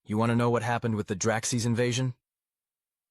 You want to know what happened with the Draxes invasion?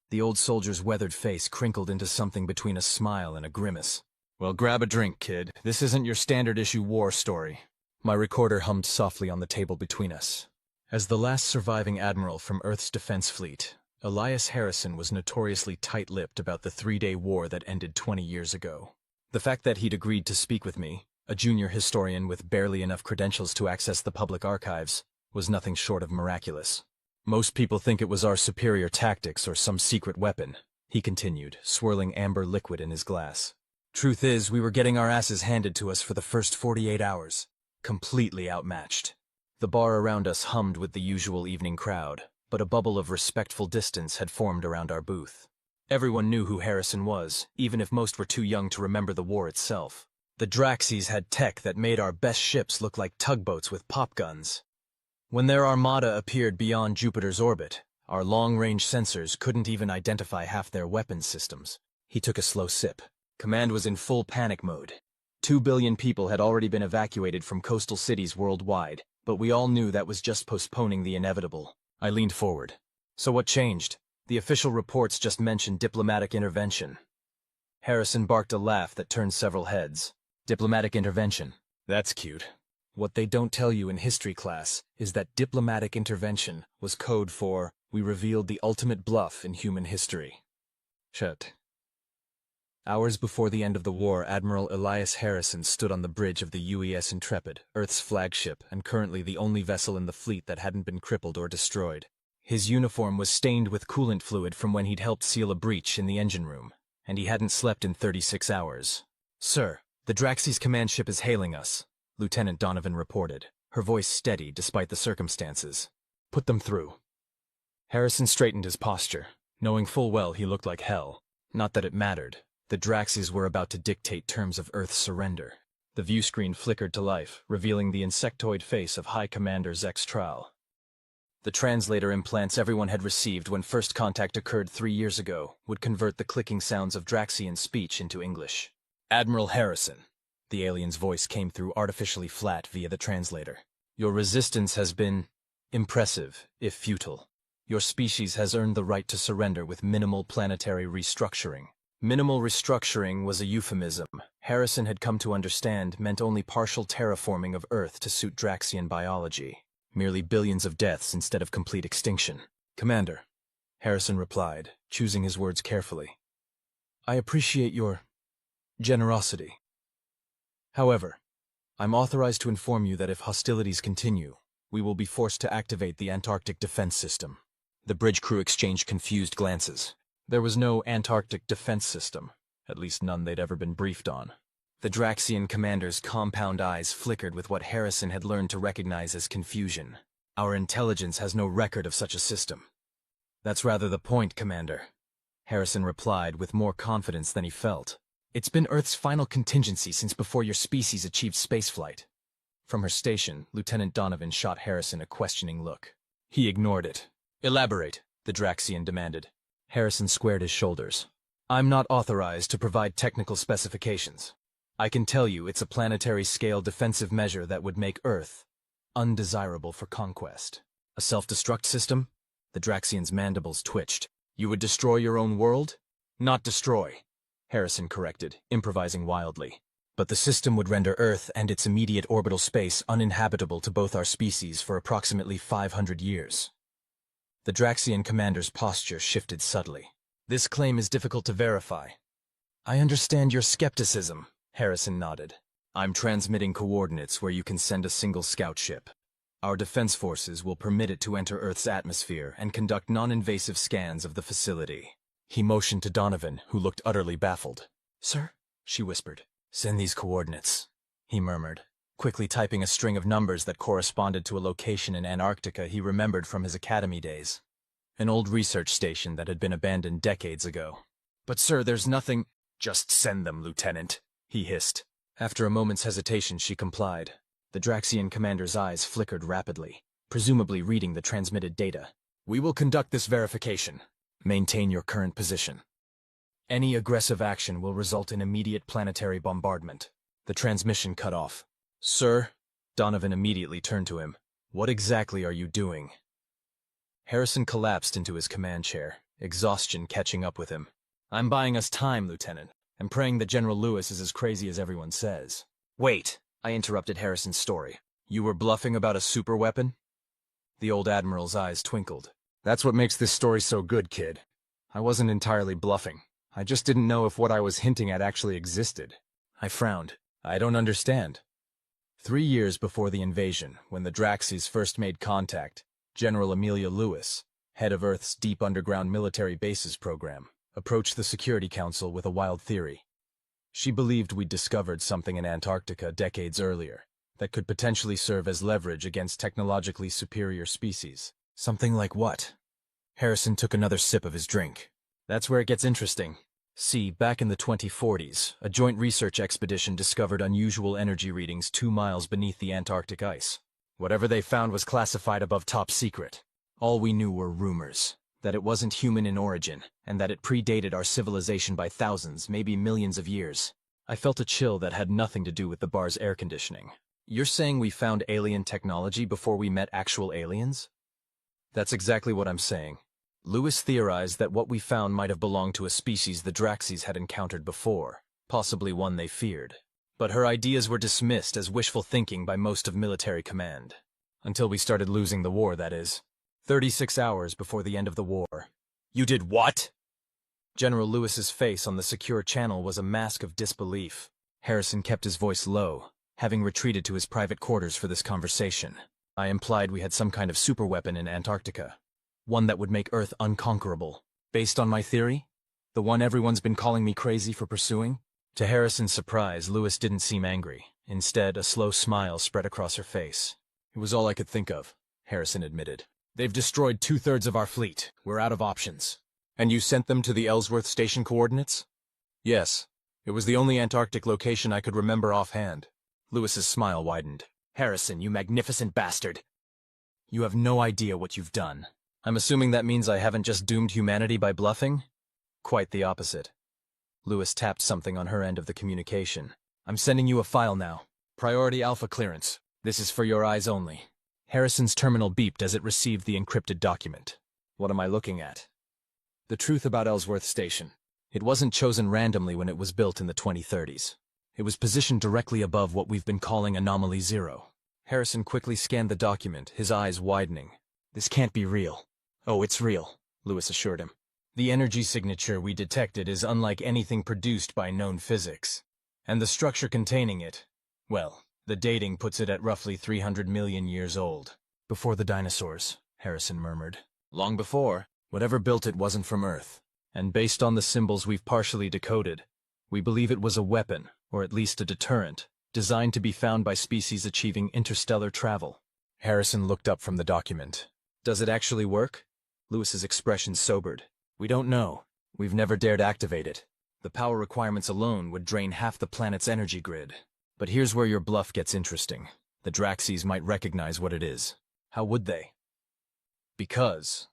The old soldier's weathered face crinkled into something between a smile and a grimace. Well, grab a drink, kid. This isn't your standard issue war story. My recorder hummed softly on the table between us. As the last surviving admiral from Earth's defense fleet, Elias Harrison was notoriously tight-lipped about the 3-day war that ended 20 years ago. The fact that he'd agreed to speak with me, a junior historian with barely enough credentials to access the public archives, was nothing short of miraculous. Most people think it was our superior tactics or some secret weapon, he continued, swirling amber liquid in his glass. Truth is, we were getting our asses handed to us for the first 48 hours. Completely outmatched. The bar around us hummed with the usual evening crowd, but a bubble of respectful distance had formed around our booth. Everyone knew who Harrison was, even if most were too young to remember the war itself. The Draxes had tech that made our best ships look like tugboats with pop guns. When their armada appeared beyond Jupiter's orbit, our long-range sensors couldn't even identify half their weapons systems. He took a slow sip. Command was in full panic mode. 2 billion people had already been evacuated from coastal cities worldwide, but we all knew that was just postponing the inevitable. I leaned forward. So what changed? The official reports just mentioned diplomatic intervention. Harrison barked a laugh that turned several heads. Diplomatic intervention. That's cute. What they don't tell you in history class is that diplomatic intervention was code for, we revealed the ultimate bluff in human history. Shut. Hours before the end of the war, Admiral Elias Harrison stood on the bridge of the UES Intrepid, Earth's flagship, and currently the only vessel in the fleet that hadn't been crippled or destroyed. His uniform was stained with coolant fluid from when he'd helped seal a breach in the engine room, and he hadn't slept in 36 hours. Sir, the Draxes command ship is hailing us, Lieutenant Donovan reported, her voice steady despite the circumstances. Put them through. Harrison straightened his posture, knowing full well he looked like hell. Not that it mattered. The Draxes were about to dictate terms of Earth's surrender. The view screen flickered to life, revealing the insectoid face of High Commander Zex Trall. The translator implants everyone had received when first contact occurred 3 years ago would convert the clicking sounds of Draxian speech into English. Admiral Harrison. The alien's voice came through artificially flat via the translator. Your resistance has been impressive, if futile. Your species has earned the right to surrender with minimal planetary restructuring. Minimal restructuring was a euphemism. Harrison had come to understand meant only partial terraforming of Earth to suit Draxian biology. Merely billions of deaths instead of complete extinction. Commander, Harrison replied, choosing his words carefully. I appreciate your generosity. However, I'm authorized to inform you that if hostilities continue, we will be forced to activate the Antarctic defense system. The bridge crew exchanged confused glances. There was no Antarctic defense system, at least none they'd ever been briefed on. The Draxian commander's compound eyes flickered with what Harrison had learned to recognize as confusion. Our intelligence has no record of such a system. That's rather the point, Commander, Harrison replied with more confidence than he felt. It's been Earth's final contingency since before your species achieved spaceflight. From her station, Lieutenant Donovan shot Harrison a questioning look. He ignored it. Elaborate, the Draxian demanded. Harrison squared his shoulders. I'm not authorized to provide technical specifications. I can tell you it's a planetary-scale defensive measure that would make Earth undesirable for conquest. A self-destruct system? The Draxian's mandibles twitched. You would destroy your own world? Not destroy, Harrison corrected, improvising wildly. But the system would render Earth and its immediate orbital space uninhabitable to both our species for approximately 500 years. The Draxian commander's posture shifted subtly. This claim is difficult to verify. I understand your skepticism, Harrison nodded. I'm transmitting coordinates where you can send a single scout ship. Our defense forces will permit it to enter Earth's atmosphere and conduct non-invasive scans of the facility. He motioned to Donovan, who looked utterly baffled. Sir, she whispered. Send these coordinates, he murmured, quickly typing a string of numbers that corresponded to a location in Antarctica he remembered from his academy days. An old research station that had been abandoned decades ago. But sir, there's nothing— Just send them, Lieutenant, he hissed. After a moment's hesitation, she complied. The Draxian commander's eyes flickered rapidly, presumably reading the transmitted data. We will conduct this verification. Maintain your current position. Any aggressive action will result in immediate planetary bombardment. The transmission cut off. Sir, Donovan immediately turned to him. What exactly are you doing? Harrison collapsed into his command chair, exhaustion catching up with him. I'm buying us time, Lieutenant, and praying that General Lewis is as crazy as everyone says. Wait, I interrupted Harrison's story. You were bluffing about a superweapon? The old admiral's eyes twinkled. That's what makes this story so good, kid. I wasn't entirely bluffing. I just didn't know if what I was hinting at actually existed. I frowned. I don't understand. 3 years before the invasion, when the Draxes first made contact, General Amelia Lewis, head of Earth's Deep Underground Military Bases program, approached the Security Council with a wild theory. She believed we'd discovered something in Antarctica decades earlier that could potentially serve as leverage against technologically superior species. Something like what? Harrison took another sip of his drink. That's where it gets interesting. See, back in the 2040s, a joint research expedition discovered unusual energy readings 2 miles beneath the Antarctic ice. Whatever they found was classified above top secret. All we knew were rumors, that it wasn't human in origin, and that it predated our civilization by thousands, maybe millions of years. I felt a chill that had nothing to do with the bar's air conditioning. You're saying we found alien technology before we met actual aliens? That's exactly what I'm saying. Lewis theorized that what we found might have belonged to a species the Draxes had encountered before, possibly one they feared. But her ideas were dismissed as wishful thinking by most of military command. Until we started losing the war, that is. 36 hours before the end of the war. You did what? General Lewis's face on the secure channel was a mask of disbelief. Harrison kept his voice low, having retreated to his private quarters for this conversation. I implied we had some kind of superweapon in Antarctica. One that would make Earth unconquerable. Based on my theory? The one everyone's been calling me crazy for pursuing? To Harrison's surprise, Lewis didn't seem angry. Instead, a slow smile spread across her face. It was all I could think of, Harrison admitted. They've destroyed 2/3 of our fleet. We're out of options. And you sent them to the Ellsworth Station coordinates? Yes. It was the only Antarctic location I could remember offhand. Lewis's smile widened. Harrison, you magnificent bastard. You have no idea what you've done. I'm assuming that means I haven't just doomed humanity by bluffing? Quite the opposite. Lewis tapped something on her end of the communication. I'm sending you a file now. Priority Alpha clearance. This is for your eyes only. Harrison's terminal beeped as it received the encrypted document. What am I looking at? The truth about Ellsworth Station. It wasn't chosen randomly when it was built in the 2030s. It was positioned directly above what we've been calling Anomaly Zero. Harrison quickly scanned the document, his eyes widening. This can't be real. Oh, it's real, Lewis assured him. The energy signature we detected is unlike anything produced by known physics. And the structure containing it, well, the dating puts it at roughly 300 million years old. Before the dinosaurs, Harrison murmured. Long before, whatever built it wasn't from Earth. And based on the symbols we've partially decoded, we believe it was a weapon, or at least a deterrent, designed to be found by species achieving interstellar travel. Harrison looked up from the document. Does it actually work? Lewis's expression sobered. We don't know. We've never dared activate it. The power requirements alone would drain half the planet's energy grid. But here's where your bluff gets interesting. The Draxes might recognize what it is. How would they? Because,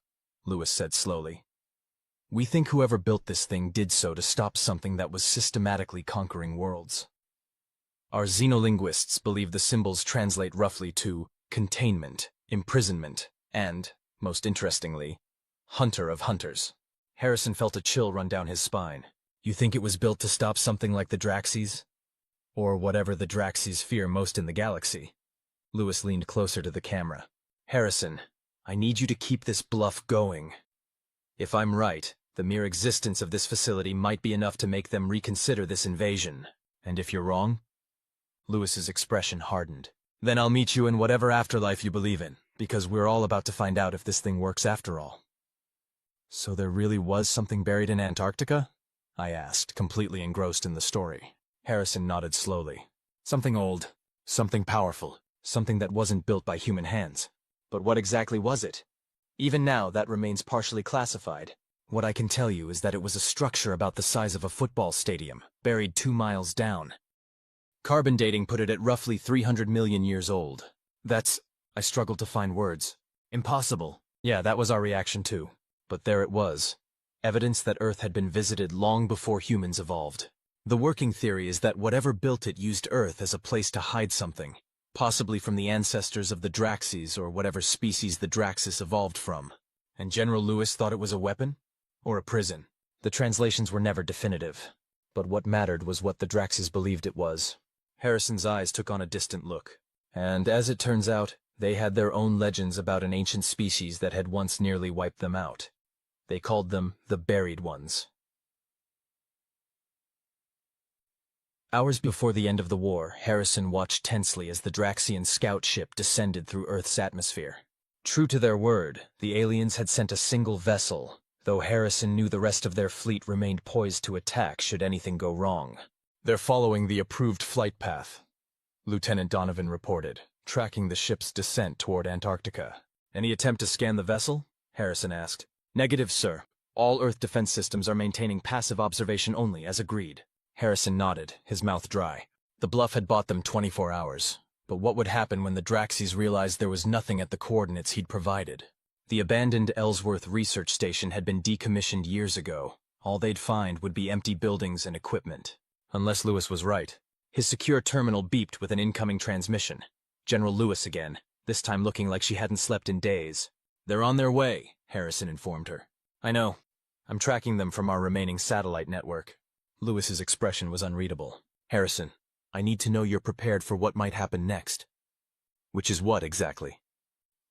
Lewis said slowly, we think whoever built this thing did so to stop something that was systematically conquering worlds. Our xenolinguists believe the symbols translate roughly to containment, imprisonment, and, most interestingly, hunter of hunters. Harrison felt a chill run down his spine. You think it was built to stop something like the Draxes? Or whatever the Draxes fear most in the galaxy? Lewis leaned closer to the camera. Harrison, I need you to keep this bluff going. If I'm right, the mere existence of this facility might be enough to make them reconsider this invasion. And if you're wrong? Lewis's expression hardened. Then I'll meet you in whatever afterlife you believe in, because we're all about to find out if this thing works after all. So there really was something buried in Antarctica? I asked, completely engrossed in the story. Harrison nodded slowly. Something old, something powerful, something that wasn't built by human hands. But what exactly was it? Even now, that remains partially classified. What I can tell you is that it was a structure about the size of a football stadium, buried 2 miles down. Carbon dating put it at roughly 300 million years old. That's... I struggled to find words. Impossible. Yeah, that was our reaction too. But there it was. Evidence that Earth had been visited long before humans evolved. The working theory is that whatever built it used Earth as a place to hide something, possibly from the ancestors of the Draxes or whatever species the Draxes evolved from. And General Lewis thought it was a weapon? Or a prison? The translations were never definitive. But what mattered was what the Draxes believed it was. Harrison's eyes took on a distant look. And as it turns out, they had their own legends about an ancient species that had once nearly wiped them out. They called them the Buried Ones. Hours before the end of the war, Harrison watched tensely as the Draxian scout ship descended through Earth's atmosphere. True to their word, the aliens had sent a single vessel, though Harrison knew the rest of their fleet remained poised to attack should anything go wrong. "They're following the approved flight path," Lieutenant Donovan reported, tracking the ship's descent toward Antarctica. "Any attempt to scan the vessel?" Harrison asked. "Negative, sir. All Earth defense systems are maintaining passive observation only, as agreed." Harrison nodded, his mouth dry. The bluff had bought them 24 hours. But what would happen when the Draxies realized there was nothing at the coordinates he'd provided? The abandoned Ellsworth research station had been decommissioned years ago. All they'd find would be empty buildings and equipment. Unless Lewis was right. His secure terminal beeped with an incoming transmission. General Lewis again, this time looking like she hadn't slept in days. "They're on their way," Harrison informed her. "I know. I'm tracking them from our remaining satellite network." Lewis's expression was unreadable. "Harrison, I need to know you're prepared for what might happen next." "Which is what, exactly?"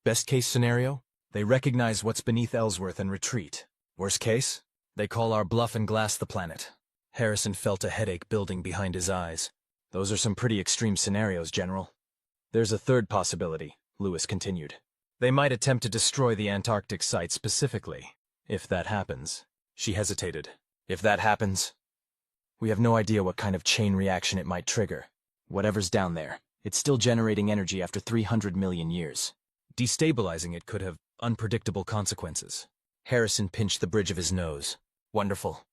"Best case scenario? They recognize what's beneath Ellsworth and retreat. Worst case? They call our bluff and glass the planet." Harrison felt a headache building behind his eyes. "Those are some pretty extreme scenarios, General." "There's a third possibility," Lewis continued. "They might attempt to destroy the Antarctic site specifically. If that happens." She hesitated. "If that happens?" "We have no idea what kind of chain reaction it might trigger. Whatever's down there, it's still generating energy after 300 million years. Destabilizing it could have unpredictable consequences." Harrison pinched the bridge of his nose. "Wonderful.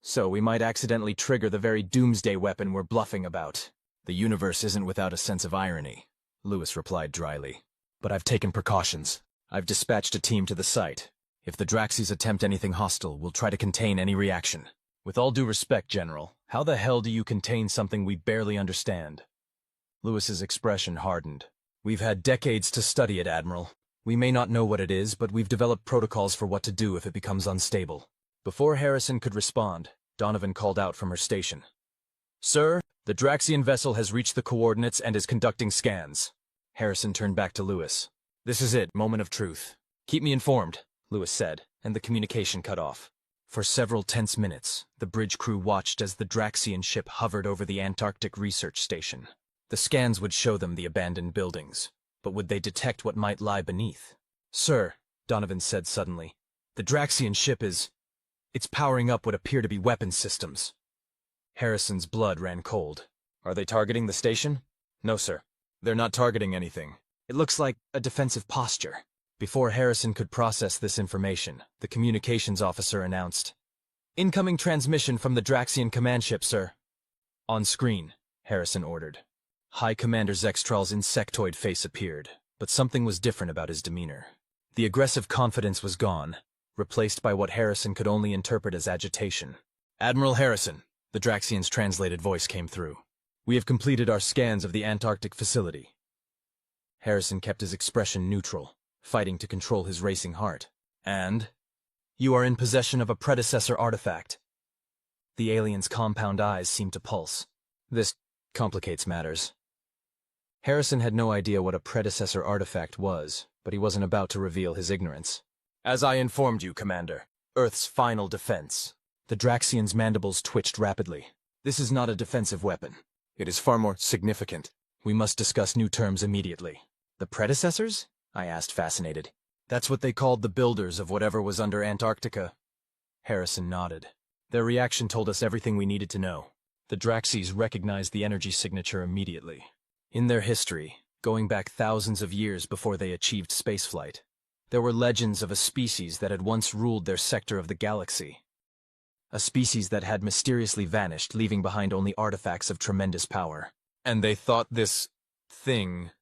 So we might accidentally trigger the very doomsday weapon we're bluffing about." "The universe isn't without a sense of irony," Lewis replied dryly. "But I've taken precautions. I've dispatched a team to the site. If the Draxies attempt anything hostile, we'll try to contain any reaction." "With all due respect, General, how the hell do you contain something we barely understand?" Lewis's expression hardened. "We've had decades to study it, Admiral. We may not know what it is, but we've developed protocols for what to do if it becomes unstable." Before Harrison could respond, Donovan called out from her station. "Sir, the Draxian vessel has reached the coordinates and is conducting scans." Harrison turned back to Lewis. "This is it, moment of truth. Keep me informed," Lewis said, and the communication cut off. For several tense minutes, the bridge crew watched as the Draxian ship hovered over the Antarctic research station. The scans would show them the abandoned buildings, but would they detect what might lie beneath? "Sir," Donovan said suddenly, "the Draxian ship it's powering up what appear to be weapons systems." Harrison's blood ran cold. "Are they targeting the station?" "No, sir. They're not targeting anything. It looks like a defensive posture." Before Harrison could process this information, the communications officer announced, "Incoming transmission from the Draxian command ship, sir." "On screen," Harrison ordered. High Commander Zextral's insectoid face appeared, but something was different about his demeanor. The aggressive confidence was gone, replaced by what Harrison could only interpret as agitation. "Admiral Harrison," the Draxian's translated voice came through. "We have completed our scans of the Antarctic facility." Harrison kept his expression neutral, fighting to control his racing heart. "And? You are in possession of a predecessor artifact." The alien's compound eyes seemed to pulse. "This complicates matters." Harrison had no idea what a predecessor artifact was, but he wasn't about to reveal his ignorance. "As I informed you, Commander, Earth's final defense." The Draxian's mandibles twitched rapidly. "This is not a defensive weapon. It is far more significant. We must discuss new terms immediately." "The predecessors?" I asked, fascinated. "That's what they called the builders of whatever was under Antarctica." Harrison nodded. Their reaction told us everything we needed to know. The Draxies recognized the energy signature immediately. In their history, going back thousands of years before they achieved spaceflight, there were legends of a species that had once ruled their sector of the galaxy. A species that had mysteriously vanished, leaving behind only artifacts of tremendous power. And they thought this thing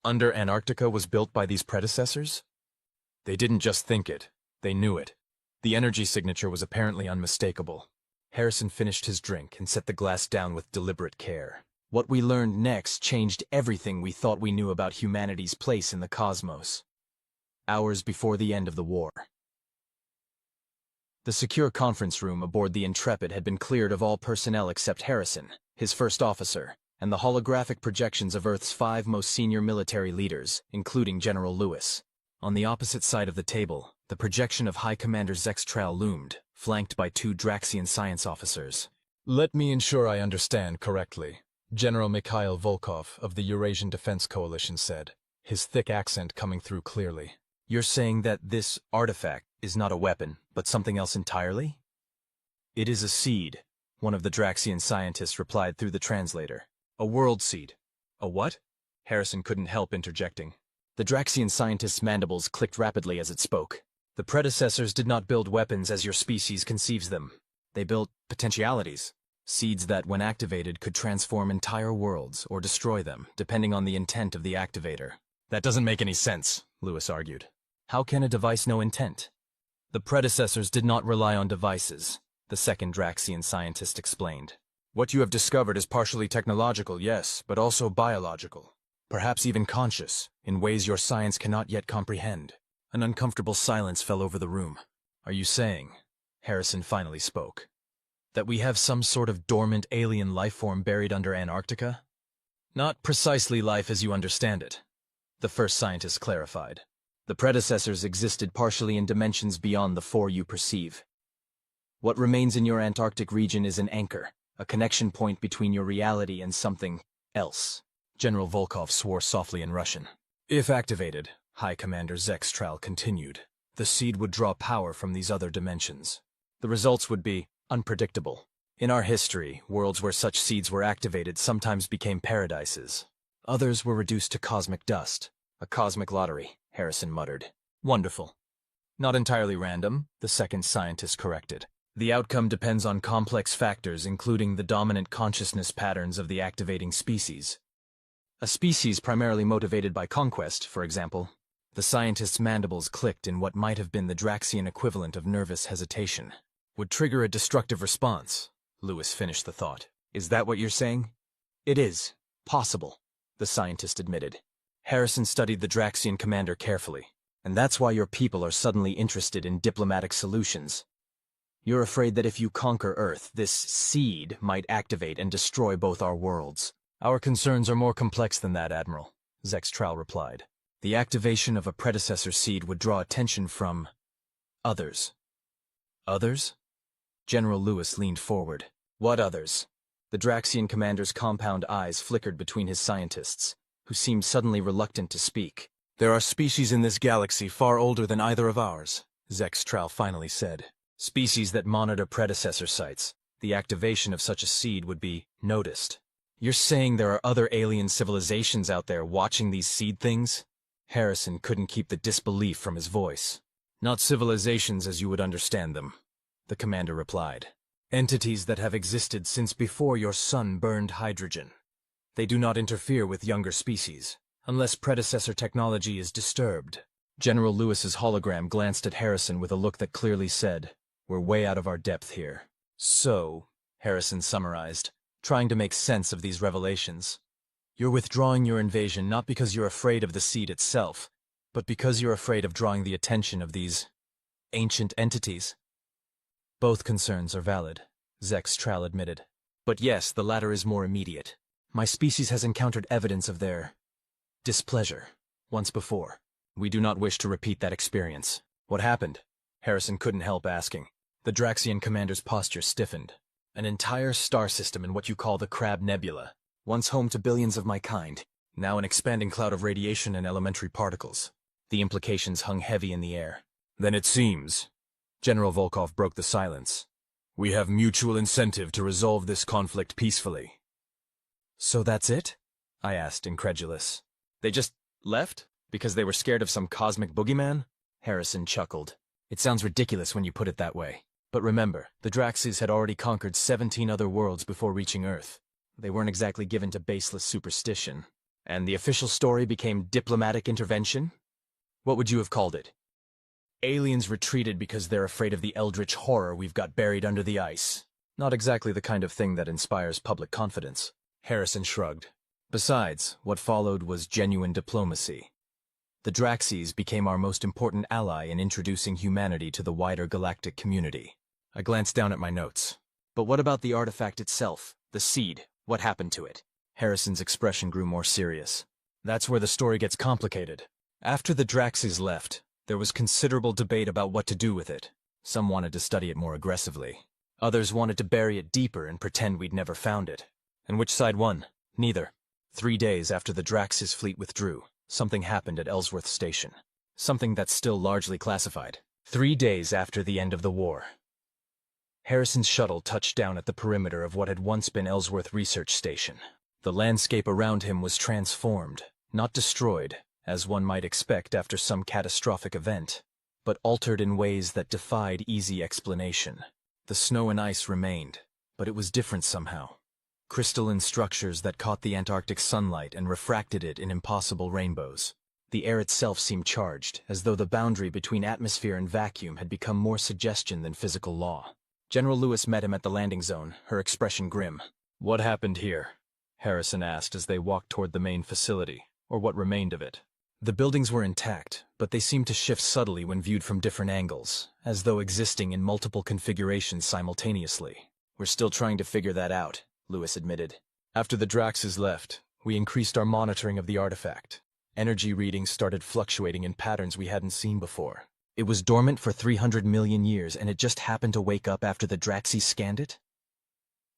under Antarctica was built by these predecessors? They didn't just think it, they knew it. The energy signature was apparently unmistakable. Harrison finished his drink and set the glass down with deliberate care. What we learned next changed everything we thought we knew about humanity's place in the cosmos. hours before the end of the war. The secure conference room aboard the Intrepid had been cleared of all personnel except Harrison, his first officer, and the holographic projections of Earth's 5 most senior military leaders, including General Lewis. On the opposite side of the table, the projection of High Commander Zextral loomed, flanked by 2 Draxian science officers. Let me ensure I understand correctly, General Mikhail Volkov of the Eurasian Defense Coalition said, his thick accent coming through clearly. You're saying that this artifact is not a weapon, but something else entirely? It is a seed, one of the Draxian scientists replied through the translator. A world seed. A what? Harrison couldn't help interjecting. The Draxian scientist's mandibles clicked rapidly as it spoke. The predecessors did not build weapons as your species conceives them. They built potentialities. Seeds that, when activated, could transform entire worlds or destroy them, depending on the intent of the activator. That doesn't make any sense, Lewis argued. How can a device know intent? The predecessors did not rely on devices, the second Draxian scientist explained. What you have discovered is partially technological, yes, but also biological. Perhaps even conscious, in ways your science cannot yet comprehend. An uncomfortable silence fell over the room. Are you saying, Harrison finally spoke, that we have some sort of dormant alien life form buried under Antarctica? Not precisely life as you understand it, the first scientist clarified. The predecessors existed partially in dimensions beyond the 4 you perceive. What remains in your Antarctic region is an anchor, a connection point between your reality and something else. General Volkov swore softly in Russian. If activated, High Commander Zextral continued, the seed would draw power from these other dimensions. The results would be unpredictable. In our history, worlds where such seeds were activated sometimes became paradises. Others were reduced to cosmic dust. A cosmic lottery, Harrison muttered. Wonderful. Not entirely random, the second scientist corrected. The outcome depends on complex factors including the dominant consciousness patterns of the activating species. A species primarily motivated by conquest, for example. The scientist's mandibles clicked in what might have been the Draxian equivalent of nervous hesitation. Would trigger a destructive response, Lewis finished the thought. Is that what you're saying? It is. Possible, the scientist admitted. Harrison studied the Draxian commander carefully, and that's why your people are suddenly interested in diplomatic solutions. You're afraid that if you conquer Earth, this seed might activate and destroy both our worlds. Our concerns are more complex than that, Admiral, Zextral replied. The activation of a predecessor seed would draw attention from others. Others? General Lewis leaned forward. What others? The Draxian commander's compound eyes flickered between his scientists, who seemed suddenly reluctant to speak. There are species in this galaxy far older than either of ours, Zextral finally said. Species that monitor predecessor sites. The activation of such a seed would be noticed. You're saying there are other alien civilizations out there watching these seed things? Harrison couldn't keep the disbelief from his voice. Not civilizations as you would understand them, the commander replied. Entities that have existed since before your sun burned hydrogen. They do not interfere with younger species, unless predecessor technology is disturbed. General Lewis's hologram glanced at Harrison with a look that clearly said, "We're way out of our depth here." So, Harrison summarized, trying to make sense of these revelations. You're withdrawing your invasion not because you're afraid of the seed itself, but because you're afraid of drawing the attention of these ancient entities. Both concerns are valid, Zextral admitted. But yes, the latter is more immediate. My species has encountered evidence of their displeasure once before. We do not wish to repeat that experience. What happened? Harrison couldn't help asking. The Draxian commander's posture stiffened. An entire star system in what you call the Crab Nebula, once home to billions of my kind, now an expanding cloud of radiation and elementary particles. The implications hung heavy in the air. Then it seems, General Volkov broke the silence, we have mutual incentive to resolve this conflict peacefully. So that's it? I asked, incredulous. They just left? Because they were scared of some cosmic boogeyman? Harrison chuckled. It sounds ridiculous when you put it that way. But remember, the Draxes had already conquered 17 other worlds before reaching Earth. They weren't exactly given to baseless superstition. And the official story became diplomatic intervention? What would you have called it? Aliens retreated because they're afraid of the eldritch horror we've got buried under the ice. Not exactly the kind of thing that inspires public confidence. Harrison shrugged. Besides, what followed was genuine diplomacy. The Draxes became our most important ally in introducing humanity to the wider galactic community. I glanced down at my notes. But what about the artifact itself? The seed? What happened to it? Harrison's expression grew more serious. That's where the story gets complicated. After the Draxes left, there was considerable debate about what to do with it. Some wanted to study it more aggressively. Others wanted to bury it deeper and pretend we'd never found it. And which side won? Neither. 3 days after the Draxes fleet withdrew, something happened at Ellsworth Station. Something that's still largely classified. 3 days after the end of the war. Harrison's shuttle touched down at the perimeter of what had once been Ellsworth Research Station. The landscape around him was transformed, not destroyed, as one might expect after some catastrophic event, but altered in ways that defied easy explanation. The snow and ice remained, but it was different somehow. Crystalline structures that caught the Antarctic sunlight and refracted it in impossible rainbows. The air itself seemed charged, as though the boundary between atmosphere and vacuum had become more suggestion than physical law. General Lewis met him at the landing zone, her expression grim. "What happened here?" Harrison asked as they walked toward the main facility, or what remained of it. The buildings were intact, but they seemed to shift subtly when viewed from different angles, as though existing in multiple configurations simultaneously. "We're still trying to figure that out," Lewis admitted. "After the Draxes left, we increased our monitoring of the artifact. Energy readings started fluctuating in patterns we hadn't seen before. It was dormant for 300 million years, and it just happened to wake up after the Draxes scanned it?"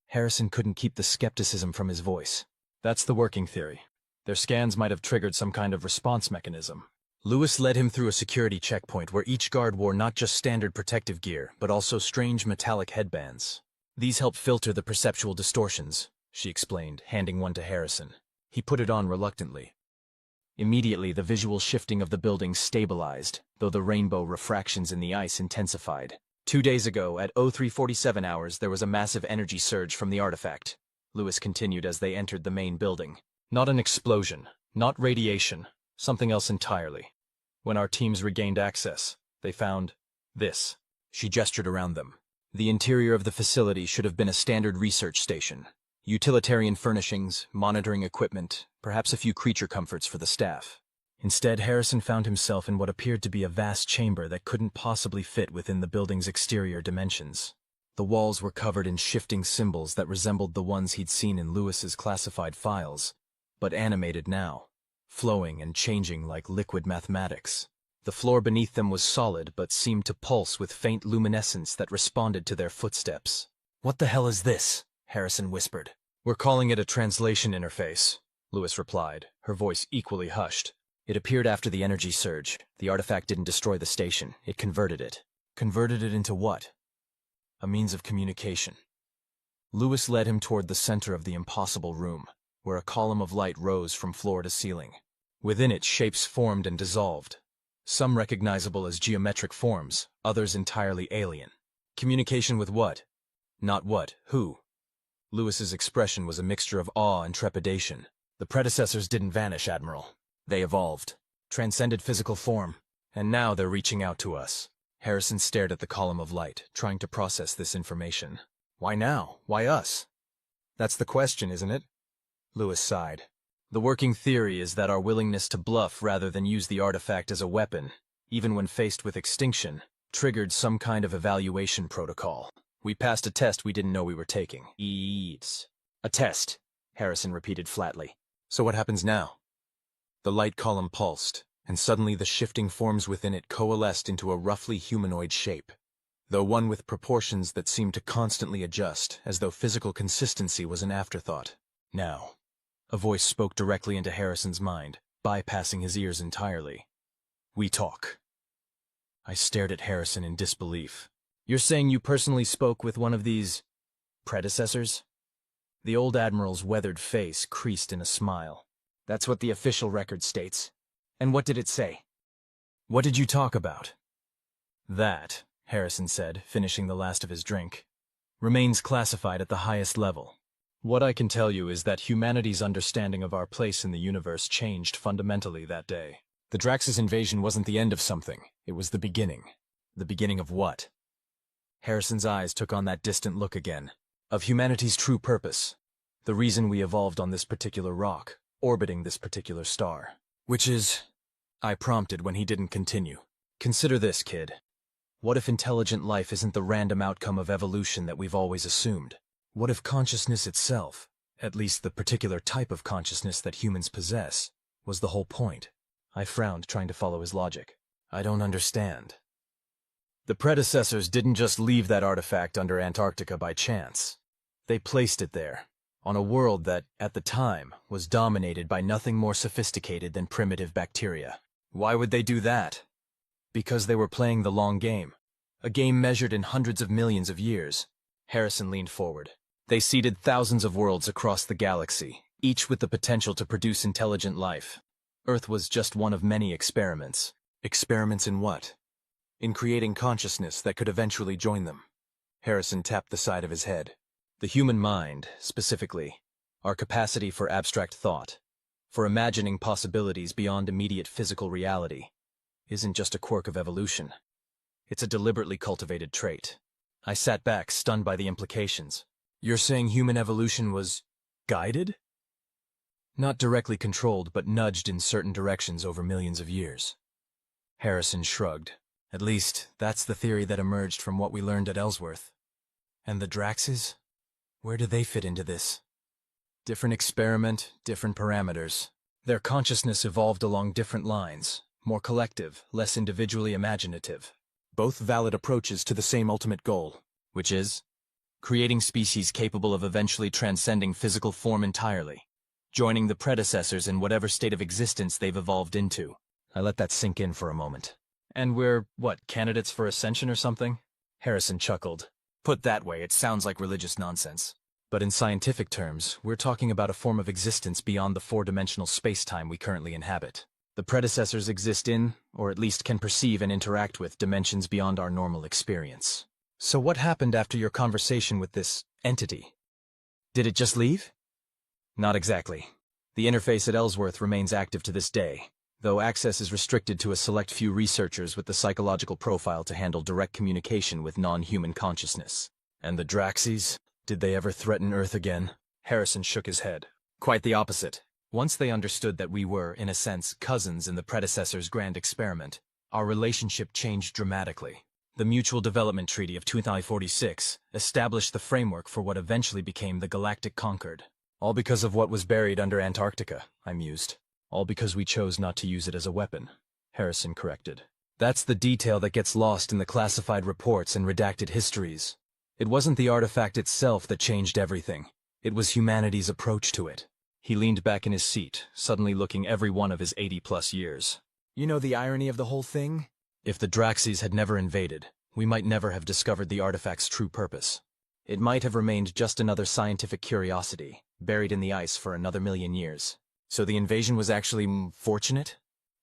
Harrison couldn't keep the skepticism from his voice. "That's the working theory. Their scans might have triggered some kind of response mechanism." Lewis led him through a security checkpoint where each guard wore not just standard protective gear, but also strange metallic headbands. "These help filter the perceptual distortions," she explained, handing one to Harrison. He put it on reluctantly. Immediately, the visual shifting of the buildings stabilized, though the rainbow refractions in the ice intensified. 2 days ago, at 0347 hours, there was a massive energy surge from the artifact," Lewis continued as they entered the main building. "Not an explosion, not radiation, something else entirely. When our teams regained access, they found this." She gestured around them. The interior of the facility should have been a standard research station. Utilitarian furnishings, monitoring equipment, perhaps a few creature comforts for the staff. Instead, Harrison found himself in what appeared to be a vast chamber that couldn't possibly fit within the building's exterior dimensions. The walls were covered in shifting symbols that resembled the ones he'd seen in Lewis's classified files, but animated now, flowing and changing like liquid mathematics. The floor beneath them was solid but seemed to pulse with faint luminescence that responded to their footsteps. "What the hell is this?" Harrison whispered. "We're calling it a translation interface," Lewis replied, her voice equally hushed. "It appeared after the energy surge. The artifact didn't destroy the station. It converted it." "Converted it into what?" "A means of communication." Lewis led him toward the center of the impossible room, where a column of light rose from floor to ceiling. Within it, shapes formed and dissolved. Some recognizable as geometric forms, others entirely alien. "Communication with what?" "Not what, who?" Lewis's expression was a mixture of awe and trepidation. "The predecessors didn't vanish, Admiral. They evolved, transcended physical form, and now they're reaching out to us." Harrison stared at the column of light, trying to process this information. "Why now? Why us?" "That's the question, isn't it?" Lewis sighed. "The working theory is that our willingness to bluff rather than use the artifact as a weapon, even when faced with extinction, triggered some kind of evaluation protocol. We passed a test we didn't know we were taking. Eats. A test," Harrison repeated flatly. "So what happens now?" The light column pulsed, and suddenly the shifting forms within it coalesced into a roughly humanoid shape, though one with proportions that seemed to constantly adjust, as though physical consistency was an afterthought. "Now," a voice spoke directly into Harrison's mind, bypassing his ears entirely. "We talk." I stared at Harrison in disbelief. "You're saying you personally spoke with one of these predecessors?" The old Admiral's weathered face creased in a smile. "That's what the official record states." "And what did it say?" "What did you talk about?" "That," Harrison said, finishing the last of his drink, "remains classified at the highest level. What I can tell you is that humanity's understanding of our place in the universe changed fundamentally that day. The Drax's invasion wasn't the end of something, it was the beginning. The beginning of what?" Harrison's eyes took on that distant look again. "Of humanity's true purpose. The reason we evolved on this particular rock, orbiting this particular star. Which is I prompted when he didn't continue. Consider this, kid. What if intelligent life isn't the random outcome of evolution that we've always assumed? What if consciousness itself, at least the particular type of consciousness that humans possess, was the whole point? I frowned, trying to follow his logic. I don't understand. The predecessors didn't just leave that artifact under Antarctica by chance. They placed it there, on a world that, at the time, was dominated by nothing more sophisticated than primitive bacteria. Why would they do that? Because they were playing the long game. A game measured in hundreds of millions of years. Harrison leaned forward. They seeded thousands of worlds across the galaxy, each with the potential to produce intelligent life. Earth was just one of many experiments. Experiments in what? In creating consciousness that could eventually join them. Harrison tapped the side of his head. The human mind, specifically, our capacity for abstract thought, for imagining possibilities beyond immediate physical reality, isn't just a quirk of evolution. It's a deliberately cultivated trait. I sat back, stunned by the implications. You're saying human evolution was guided? Not directly controlled, but nudged in certain directions over millions of years. Harrison shrugged. At least, that's the theory that emerged from what we learned at Ellsworth. And the Draxes? Where do they fit into this? Different experiment, different parameters. Their consciousness evolved along different lines, more collective, less individually imaginative. Both valid approaches to the same ultimate goal, which is creating species capable of eventually transcending physical form entirely, joining the predecessors in whatever state of existence they've evolved into. I let that sink in for a moment. And we're, what, candidates for ascension or something? Harrison chuckled. Put that way, it sounds like religious nonsense. But in scientific terms, we're talking about a form of existence beyond the four-dimensional space-time we currently inhabit. The predecessors exist in, or at least can perceive and interact with, dimensions beyond our normal experience. So what happened after your conversation with this entity? Did it just leave? Not exactly. The interface at Ellsworth remains active to this day, though access is restricted to a select few researchers with the psychological profile to handle direct communication with non-human consciousness. And the Draxes? Did they ever threaten Earth again? Harrison shook his head. Quite the opposite. Once they understood that we were, in a sense, cousins in the predecessor's grand experiment, our relationship changed dramatically. The Mutual Development Treaty of 2046 established the framework for what eventually became the Galactic Concord. All because of what was buried under Antarctica, I mused. All because we chose not to use it as a weapon, Harrison corrected. That's the detail that gets lost in the classified reports and redacted histories. It wasn't the artifact itself that changed everything. It was humanity's approach to it. He leaned back in his seat, suddenly looking every one of his 80-plus years. You know the irony of the whole thing? If the Draxes had never invaded, we might never have discovered the artifact's true purpose. It might have remained just another scientific curiosity, buried in the ice for another million years. So the invasion was actually fortunate?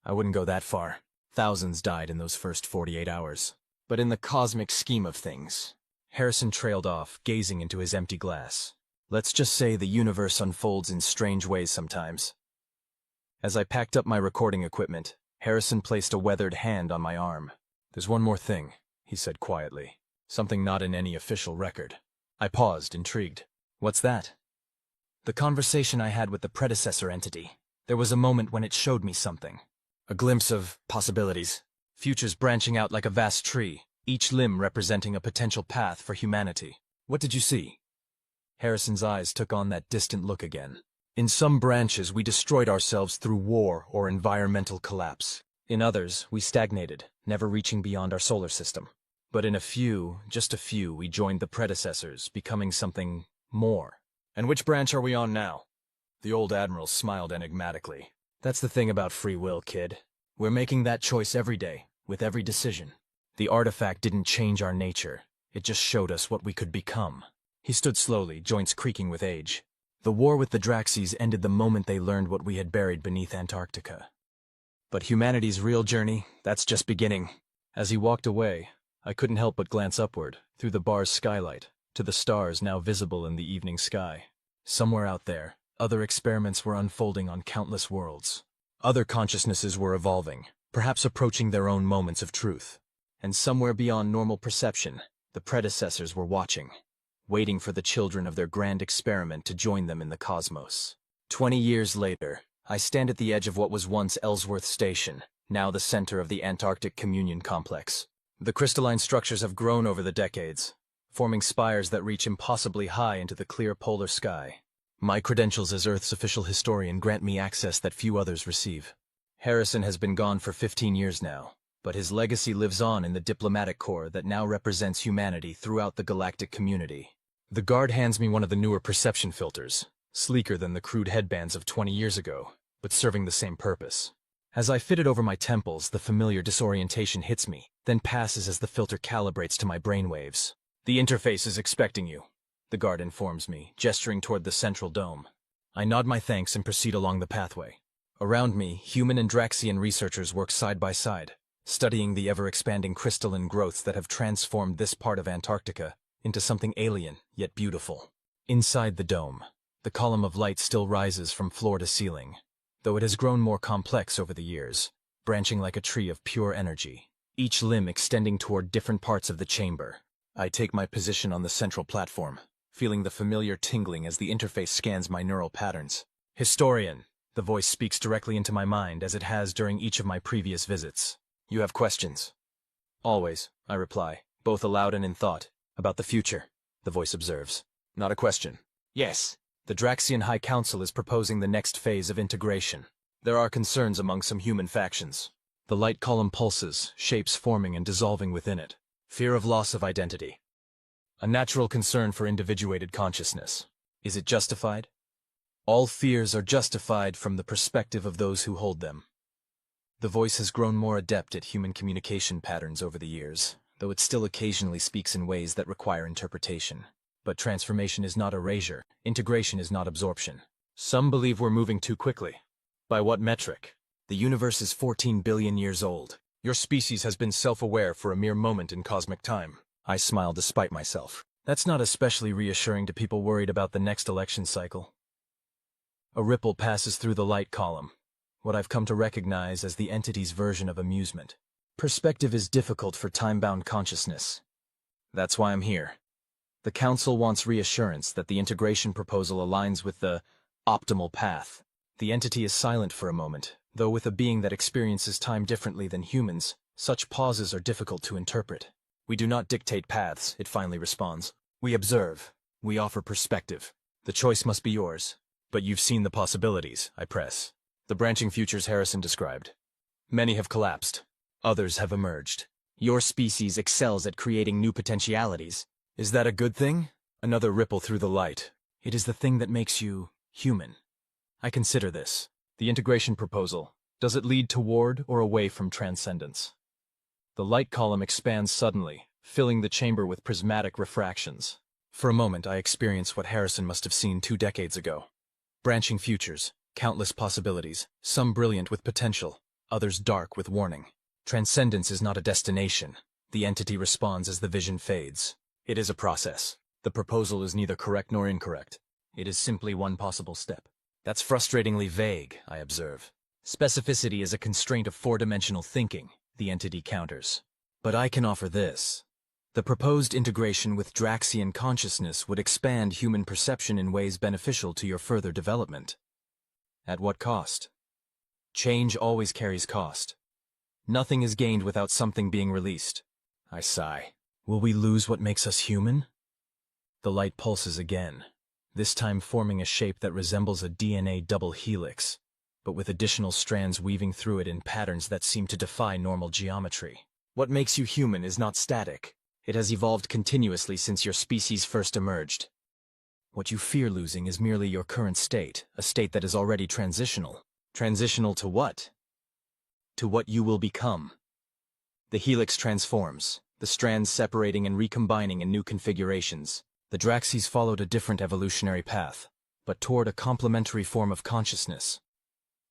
I wouldn't go that far. Thousands died in those first 48 hours. But in the cosmic scheme of things... Harrison trailed off, gazing into his empty glass. Let's just say the universe unfolds in strange ways sometimes. As I packed up my recording equipment, Harrison placed a weathered hand on my arm. There's one more thing, he said quietly. Something not in any official record. I paused, intrigued. What's that? The conversation I had with the predecessor entity. There was a moment when it showed me something. A glimpse of possibilities. Futures branching out like a vast tree, each limb representing a potential path for humanity. What did you see? Harrison's eyes took on that distant look again. In some branches, we destroyed ourselves through war or environmental collapse. In others, we stagnated, never reaching beyond our solar system. But in a few, just a few, we joined the predecessors, becoming something more. And which branch are we on now? The old admiral smiled enigmatically. That's the thing about free will, kid. We're making that choice every day, with every decision. The artifact didn't change our nature. It just showed us what we could become. He stood slowly, joints creaking with age. The war with the Draxes ended the moment they learned what we had buried beneath Antarctica. But humanity's real journey, that's just beginning. As he walked away, I couldn't help but glance upward, through the bar's skylight, to the stars now visible in the evening sky. Somewhere out there, other experiments were unfolding on countless worlds. Other consciousnesses were evolving, perhaps approaching their own moments of truth. And somewhere beyond normal perception, the predecessors were watching, waiting for the children of their grand experiment to join them in the cosmos. 20 years later, I stand at the edge of what was once Ellsworth Station, now the center of the Antarctic Communion Complex. The crystalline structures have grown over the decades, forming spires that reach impossibly high into the clear polar sky. My credentials as Earth's official historian grant me access that few others receive. Harrison has been gone for 15 years now, but his legacy lives on in the diplomatic corps that now represents humanity throughout the galactic community. The guard hands me one of the newer perception filters, sleeker than the crude headbands of 20 years ago, but serving the same purpose. As I fit it over my temples, the familiar disorientation hits me, then passes as the filter calibrates to my brainwaves. The interface is expecting you, the guard informs me, gesturing toward the central dome. I nod my thanks and proceed along the pathway. Around me, human and Draxian researchers work side by side, studying the ever-expanding crystalline growths that have transformed this part of Antarctica into something alien yet beautiful. Inside the dome, the column of light still rises from floor to ceiling, though it has grown more complex over the years, branching like a tree of pure energy, each limb extending toward different parts of the chamber. I take my position on the central platform, feeling the familiar tingling as the interface scans my neural patterns. Historian, the voice speaks directly into my mind as it has during each of my previous visits. You have questions? Always, I reply, both aloud and in thought. About the future, the voice observes. Not a question. Yes. The Draxian High Council is proposing the next phase of integration. There are concerns among some human factions. The light column pulses, shapes forming and dissolving within it. Fear of loss of identity. A natural concern for individuated consciousness. Is it justified? All fears are justified from the perspective of those who hold them. The voice has grown more adept at human communication patterns over the years, though it still occasionally speaks in ways that require interpretation. But transformation is not erasure, integration is not absorption. Some believe we're moving too quickly. By what metric? The universe is 14 billion years old. Your species has been self-aware for a mere moment in cosmic time. I smile despite myself. That's not especially reassuring to people worried about the next election cycle. A ripple passes through the light column, what I've come to recognize as the entity's version of amusement. Perspective is difficult for time-bound consciousness. That's why I'm here. The Council wants reassurance that the integration proposal aligns with the optimal path. The entity is silent for a moment, though with a being that experiences time differently than humans, such pauses are difficult to interpret. We do not dictate paths, it finally responds. We observe. We offer perspective. The choice must be yours. But you've seen the possibilities, I press. The branching futures Harrison described. Many have collapsed. Others have emerged. Your species excels at creating new potentialities. Is that a good thing? Another ripple through the light. It is the thing that makes you human. I consider this. The integration proposal. Does it lead toward or away from transcendence? The light column expands suddenly, filling the chamber with prismatic refractions. For a moment, I experience what Harrison must have seen 2 decades ago. Branching futures, countless possibilities, some brilliant with potential, others dark with warning. Transcendence is not a destination. The entity responds as the vision fades. It is a process. The proposal is neither correct nor incorrect. It is simply one possible step. That's frustratingly vague, I observe. Specificity is a constraint of 4-dimensional thinking, the entity counters. But I can offer this. The proposed integration with Draxian consciousness would expand human perception in ways beneficial to your further development. At what cost? Change always carries cost. Nothing is gained without something being released. I sigh. Will we lose what makes us human? The light pulses again, this time forming a shape that resembles a DNA double helix, but with additional strands weaving through it in patterns that seem to defy normal geometry. What makes you human is not static. It has evolved continuously since your species first emerged. What you fear losing is merely your current state, a state that is already transitional. Transitional to what? To what you will become. The helix transforms, the strands separating and recombining in new configurations. The Draxis followed a different evolutionary path, but toward a complementary form of consciousness.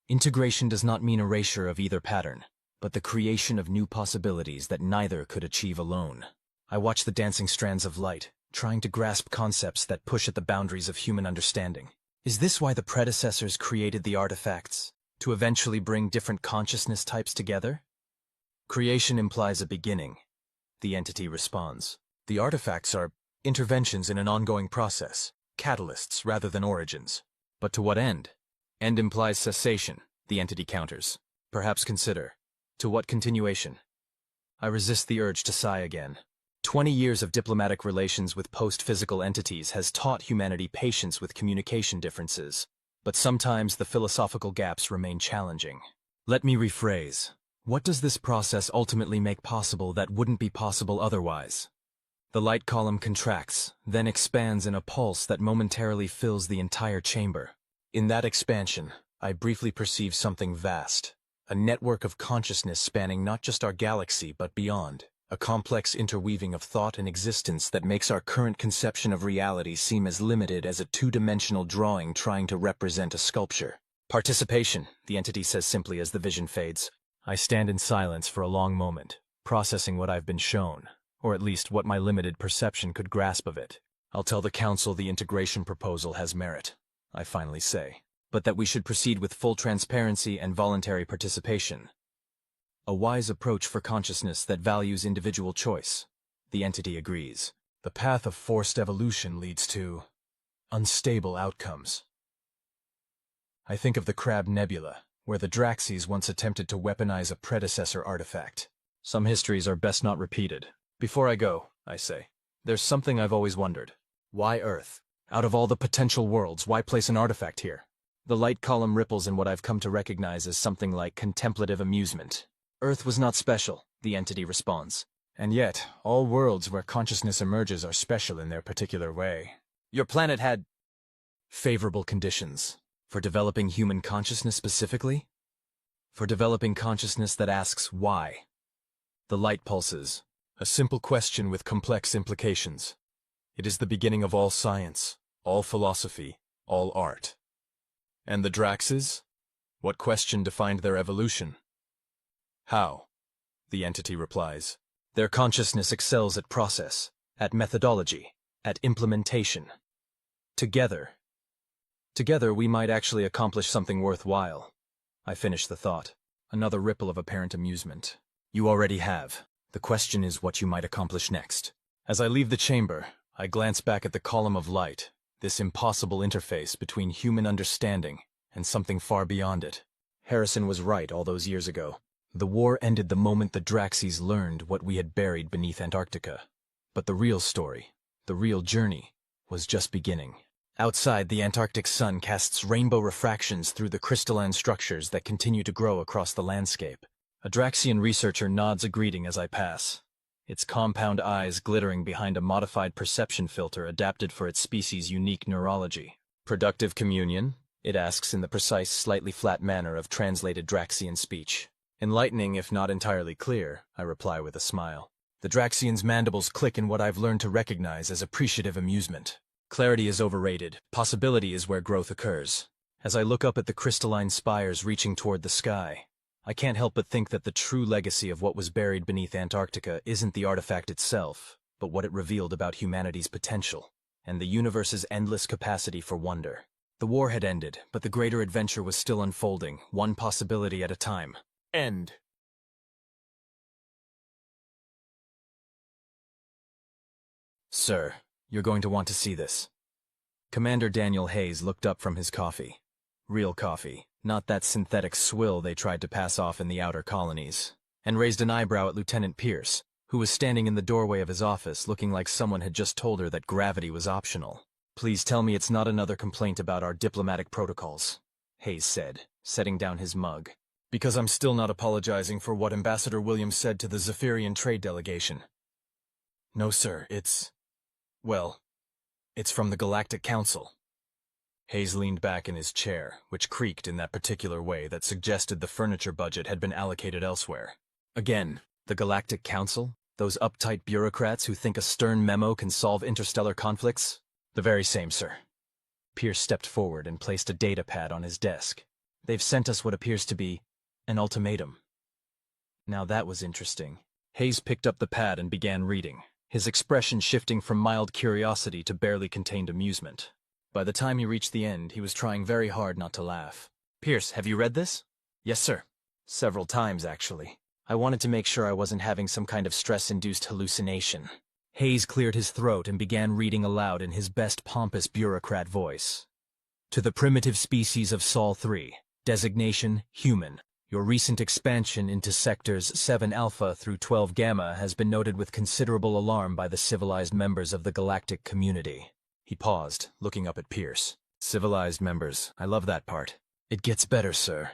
Integration does not mean erasure of either pattern, but the creation of new possibilities that neither could achieve alone. I watch the dancing strands of light, trying to grasp concepts that push at the boundaries of human understanding. Is this why the predecessors created the artifacts? To eventually bring different consciousness types together? Creation implies a beginning. The entity responds. The artifacts are interventions in an ongoing process, catalysts rather than origins. But to what end? End implies cessation, the entity counters. Perhaps consider. To what continuation? I resist the urge to sigh again. 20 years of diplomatic relations with post-physical entities has taught humanity patience with communication differences, but sometimes the philosophical gaps remain challenging. Let me rephrase. What does this process ultimately make possible that wouldn't be possible otherwise? The light column contracts, then expands in a pulse that momentarily fills the entire chamber. In that expansion, I briefly perceive something vast, a network of consciousness spanning not just our galaxy but beyond, a complex interweaving of thought and existence that makes our current conception of reality seem as limited as a two-dimensional drawing trying to represent a sculpture. Participation, the entity says simply as the vision fades. I stand in silence for a long moment, processing what I've been shown, or at least what my limited perception could grasp of it. I'll tell the Council the integration proposal has merit, I finally say, but that we should proceed with full transparency and voluntary participation. A wise approach for consciousness that values individual choice. The entity agrees. The path of forced evolution leads to unstable outcomes. I think of the Crab Nebula, where the Draxes once attempted to weaponize a predecessor artifact. Some histories are best not repeated. Before I go, I say, there's something I've always wondered. Why Earth? Out of all the potential worlds, why place an artifact here? The light column ripples in what I've come to recognize as something like contemplative amusement. Earth was not special, the entity responds. And yet, all worlds where consciousness emerges are special in their particular way. Your planet had favorable conditions. For developing human consciousness specifically? For developing consciousness that asks why? The light pulses. A simple question with complex implications. It is the beginning of all science, all philosophy, all art. And the Draxes? What question defined their evolution? How? The entity replies. Their consciousness excels at process, at methodology, at implementation. Together we might actually accomplish something worthwhile. I finish the thought. Another ripple of apparent amusement. You already have. The question is what you might accomplish next. As I leave the chamber, I glance back at the column of light, this impossible interface between human understanding and something far beyond it. Harrison was right all those years ago. The war ended the moment the Draxes learned what we had buried beneath Antarctica. But the real story, the real journey, was just beginning. Outside, the Antarctic sun casts rainbow refractions through the crystalline structures that continue to grow across the landscape. A Draxian researcher nods a greeting as I pass, its compound eyes glittering behind a modified perception filter adapted for its species' unique neurology. Productive communion? It asks in the precise, slightly flat manner of translated Draxian speech. Enlightening, if not entirely clear, I reply with a smile. The Draxian's mandibles click in what I've learned to recognize as appreciative amusement. Clarity is overrated. Possibility is where growth occurs. As I look up at the crystalline spires reaching toward the sky, I can't help but think that the true legacy of what was buried beneath Antarctica isn't the artifact itself, but what it revealed about humanity's potential, and the universe's endless capacity for wonder. The war had ended, but the greater adventure was still unfolding, one possibility at a time. End. Sir, you're going to want to see this. Commander Daniel Hayes looked up from his coffee. Real coffee, not that synthetic swill they tried to pass off in the outer colonies, and raised an eyebrow at Lieutenant Pierce, who was standing in the doorway of his office looking like someone had just told her that gravity was optional. Please tell me it's not another complaint about our diplomatic protocols, Hayes said, setting down his mug. Because I'm still not apologizing for what Ambassador Williams said to the Zephyrian trade delegation. No, sir, it's from the Galactic Council. Hayes leaned back in his chair, which creaked in that particular way that suggested the furniture budget had been allocated elsewhere. Again, the Galactic Council? Those uptight bureaucrats who think a stern memo can solve interstellar conflicts? The very same, sir. Pierce stepped forward and placed a data pad on his desk. They've sent us what appears to be an ultimatum. Now that was interesting. Hayes picked up the pad and began reading, his expression shifting from mild curiosity to barely contained amusement. By the time he reached the end, he was trying very hard not to laugh. Pierce, have you read this? Yes, sir. Several times, actually. I wanted to make sure I wasn't having some kind of stress-induced hallucination. Hayes cleared his throat and began reading aloud in his best pompous bureaucrat voice. To the primitive species of Sol 3, designation human, Your recent expansion into sectors 7 Alpha through 12 Gamma has been noted with considerable alarm by the civilized members of the galactic community. He paused, looking up at Pierce. Civilized members, I love that part. It gets better, sir.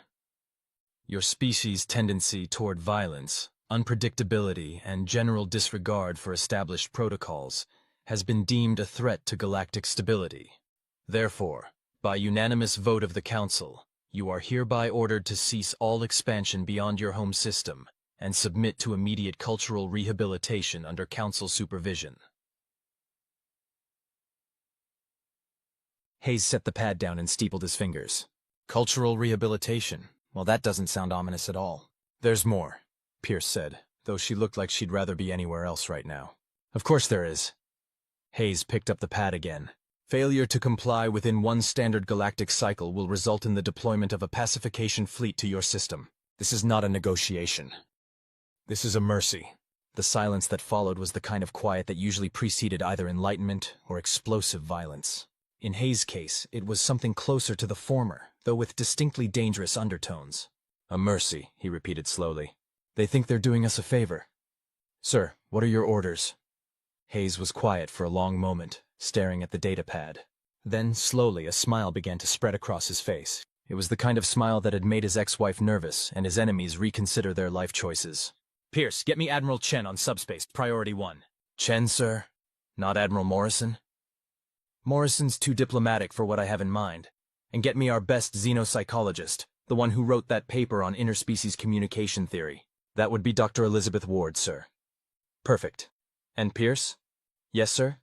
Your species' tendency toward violence, unpredictability, and general disregard for established protocols has been deemed a threat to galactic stability. Therefore, by unanimous vote of the Council, you are hereby ordered to cease all expansion beyond your home system and submit to immediate cultural rehabilitation under Council supervision. Hayes set the pad down and steepled his fingers. Cultural rehabilitation? Well, that doesn't sound ominous at all. There's more, Pierce said, though she looked like she'd rather be anywhere else right now. Of course there is. Hayes picked up the pad again. Failure to comply within one standard galactic cycle will result in the deployment of a pacification fleet to your system. This is not a negotiation. This is a mercy. The silence that followed was the kind of quiet that usually preceded either enlightenment or explosive violence. In Hayes' case, it was something closer to the former, though with distinctly dangerous undertones. A mercy, he repeated slowly. They think they're doing us a favor. Sir, what are your orders? Hayes was quiet for a long moment, staring at the datapad. Then, slowly, a smile began to spread across his face. It was the kind of smile that had made his ex-wife nervous and his enemies reconsider their life choices. Pierce, get me Admiral Chen on subspace, priority 1. Chen, sir? Not Admiral Morrison? Morrison's too diplomatic for what I have in mind. And get me our best xenopsychologist, the one who wrote that paper on interspecies communication theory. That would be Dr. Elizabeth Ward, sir. Perfect. And Pierce? Yes, sir?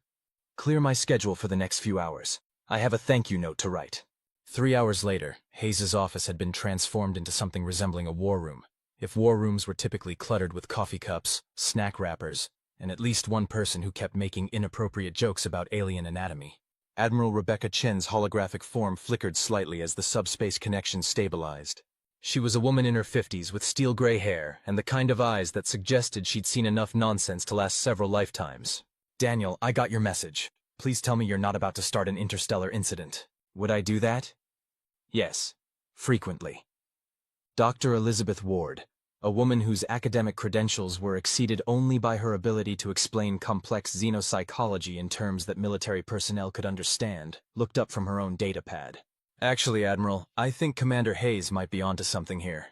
Clear my schedule for the next few hours. I have a thank you note to write. 3 hours later, Hayes's office had been transformed into something resembling a war room. If war rooms were typically cluttered with coffee cups, snack wrappers, and at least one person who kept making inappropriate jokes about alien anatomy. Admiral Rebecca Chen's holographic form flickered slightly as the subspace connection stabilized. She was a woman in her 50s with steel gray hair and the kind of eyes that suggested she'd seen enough nonsense to last several lifetimes. Daniel, I got your message. Please tell me you're not about to start an interstellar incident. Would I do that? Yes. Frequently. Dr. Elizabeth Ward, a woman whose academic credentials were exceeded only by her ability to explain complex xenopsychology in terms that military personnel could understand, looked up from her own datapad. Actually, Admiral, I think Commander Hayes might be onto something here.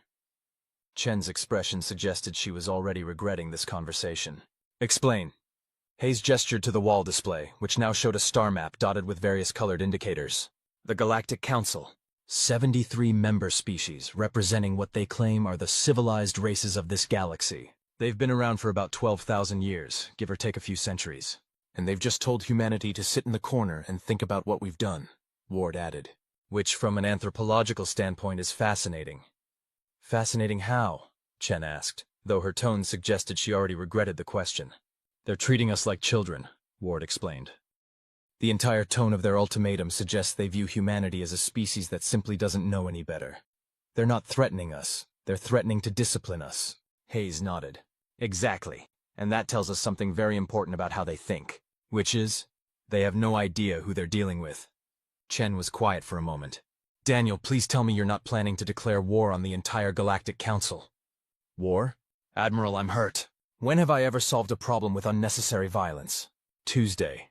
Chen's expression suggested she was already regretting this conversation. Explain. Hayes gestured to the wall display, which now showed a star map dotted with various colored indicators. The Galactic Council. 73 member species, representing what they claim are the civilized races of this galaxy. They've been around for about 12,000 years, give or take a few centuries. And they've just told humanity to sit in the corner and think about what we've done, Ward added. Which, from an anthropological standpoint, is fascinating. Fascinating how? Chen asked, though her tone suggested she already regretted the question. They're treating us like children, Ward explained. The entire tone of their ultimatum suggests they view humanity as a species that simply doesn't know any better. They're not threatening us. They're threatening to discipline us. Hayes nodded. Exactly. And that tells us something very important about how they think. Which is, they have no idea who they're dealing with. Chen was quiet for a moment. Daniel, please tell me you're not planning to declare war on the entire Galactic Council. War? Admiral, I'm hurt. When have I ever solved a problem with unnecessary violence? Tuesday.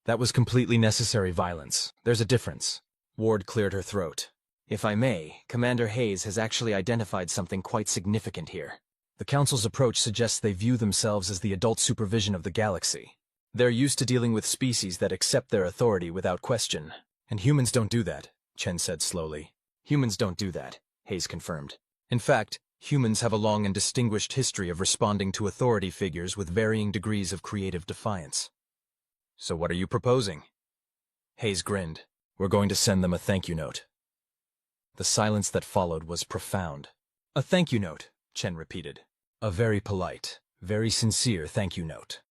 That was completely necessary violence. There's a difference. Ward cleared her throat. If I may, Commander Hayes has actually identified something quite significant here. The Council's approach suggests they view themselves as the adult supervision of the galaxy. They're used to dealing with species that accept their authority without question. And humans don't do that, Chen said slowly. Humans don't do that, Hayes confirmed. In fact, humans have a long and distinguished history of responding to authority figures with varying degrees of creative defiance. So what are you proposing? Hayes grinned. We're going to send them a thank you note. The silence that followed was profound. A thank you note, Chen repeated. A very polite, very sincere thank you note.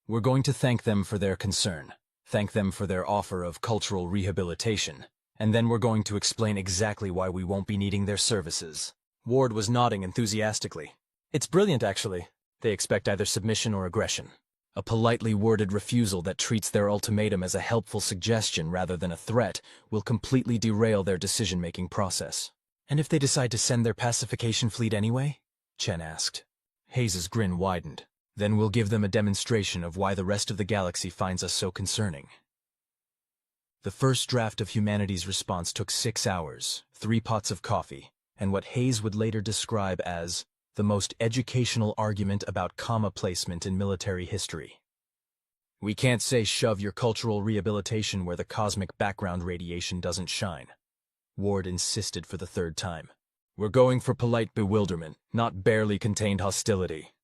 We're going to thank them for their concern, thank them for their offer of cultural rehabilitation, and then we're going to explain exactly why we won't be needing their services. Ward was nodding enthusiastically. It's brilliant, actually. They expect either submission or aggression. A politely worded refusal that treats their ultimatum as a helpful suggestion rather than a threat will completely derail their decision-making process. And if they decide to send their pacification fleet anyway? Chen asked. Hayes's grin widened. Then we'll give them a demonstration of why the rest of the galaxy finds us so concerning. The first draft of humanity's response took 6 hours, 3 pots of coffee, and what Hayes would later describe as the most educational argument about comma placement in military history. We can't say shove your cultural rehabilitation where the cosmic background radiation doesn't shine, Ward insisted for the 3rd time. We're going for polite bewilderment, not barely contained hostility.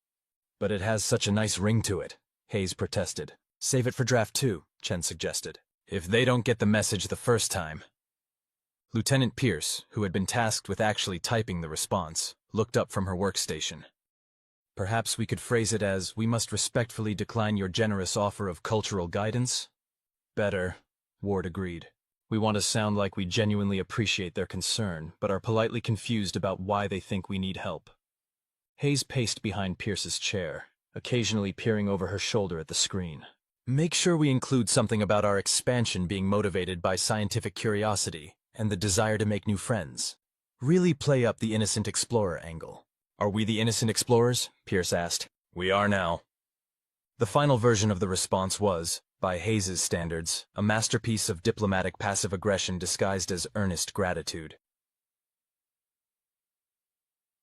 But it has such a nice ring to it, Hayes protested. Save it for draft 2, Chen suggested. If they don't get the message the first time. Lieutenant Pierce, who had been tasked with actually typing the response, looked up from her workstation. Perhaps we could phrase it as, we must respectfully decline your generous offer of cultural guidance? Better, Ward agreed. We want to sound like we genuinely appreciate their concern, but are politely confused about why they think we need help. Hayes paced behind Pierce's chair, occasionally peering over her shoulder at the screen. Make sure we include something about our expansion being motivated by scientific curiosity and the desire to make new friends. Really play up the innocent explorer angle. Are we the innocent explorers? Pierce asked. We are now. The final version of the response was, by Hayes's standards, a masterpiece of diplomatic passive aggression disguised as earnest gratitude.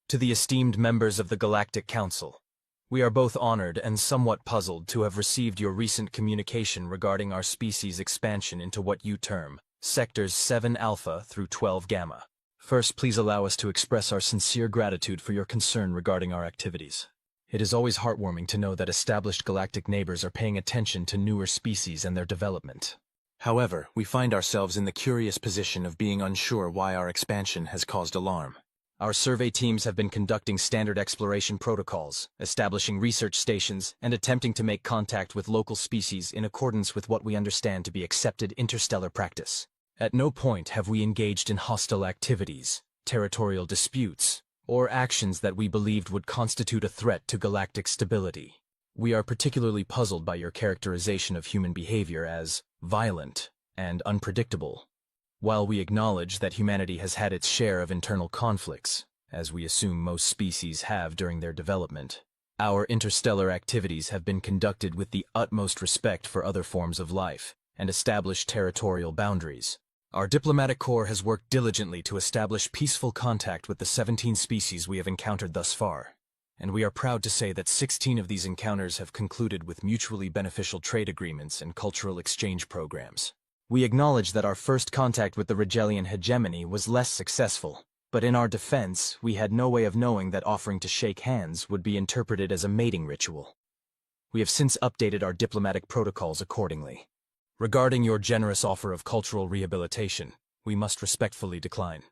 To the esteemed members of the Galactic Council, we are both honored and somewhat puzzled to have received your recent communication regarding our species' expansion into what you term Sectors 7 Alpha through 12 Gamma. First, please allow us to express our sincere gratitude for your concern regarding our activities. It is always heartwarming to know that established galactic neighbors are paying attention to newer species and their development. However, we find ourselves in the curious position of being unsure why our expansion has caused alarm. Our survey teams have been conducting standard exploration protocols, establishing research stations, and attempting to make contact with local species in accordance with what we understand to be accepted interstellar practice. At no point have we engaged in hostile activities, territorial disputes, or actions that we believed would constitute a threat to galactic stability. We are particularly puzzled by your characterization of human behavior as violent and unpredictable. While we acknowledge that humanity has had its share of internal conflicts, as we assume most species have during their development, our interstellar activities have been conducted with the utmost respect for other forms of life and established territorial boundaries. Our diplomatic corps has worked diligently to establish peaceful contact with the 17 species we have encountered thus far, and we are proud to say that 16 of these encounters have concluded with mutually beneficial trade agreements and cultural exchange programs. We acknowledge that our first contact with the Rigelian hegemony was less successful, but in our defense, we had no way of knowing that offering to shake hands would be interpreted as a mating ritual. We have since updated our diplomatic protocols accordingly. Regarding your generous offer of cultural rehabilitation, we must respectfully decline.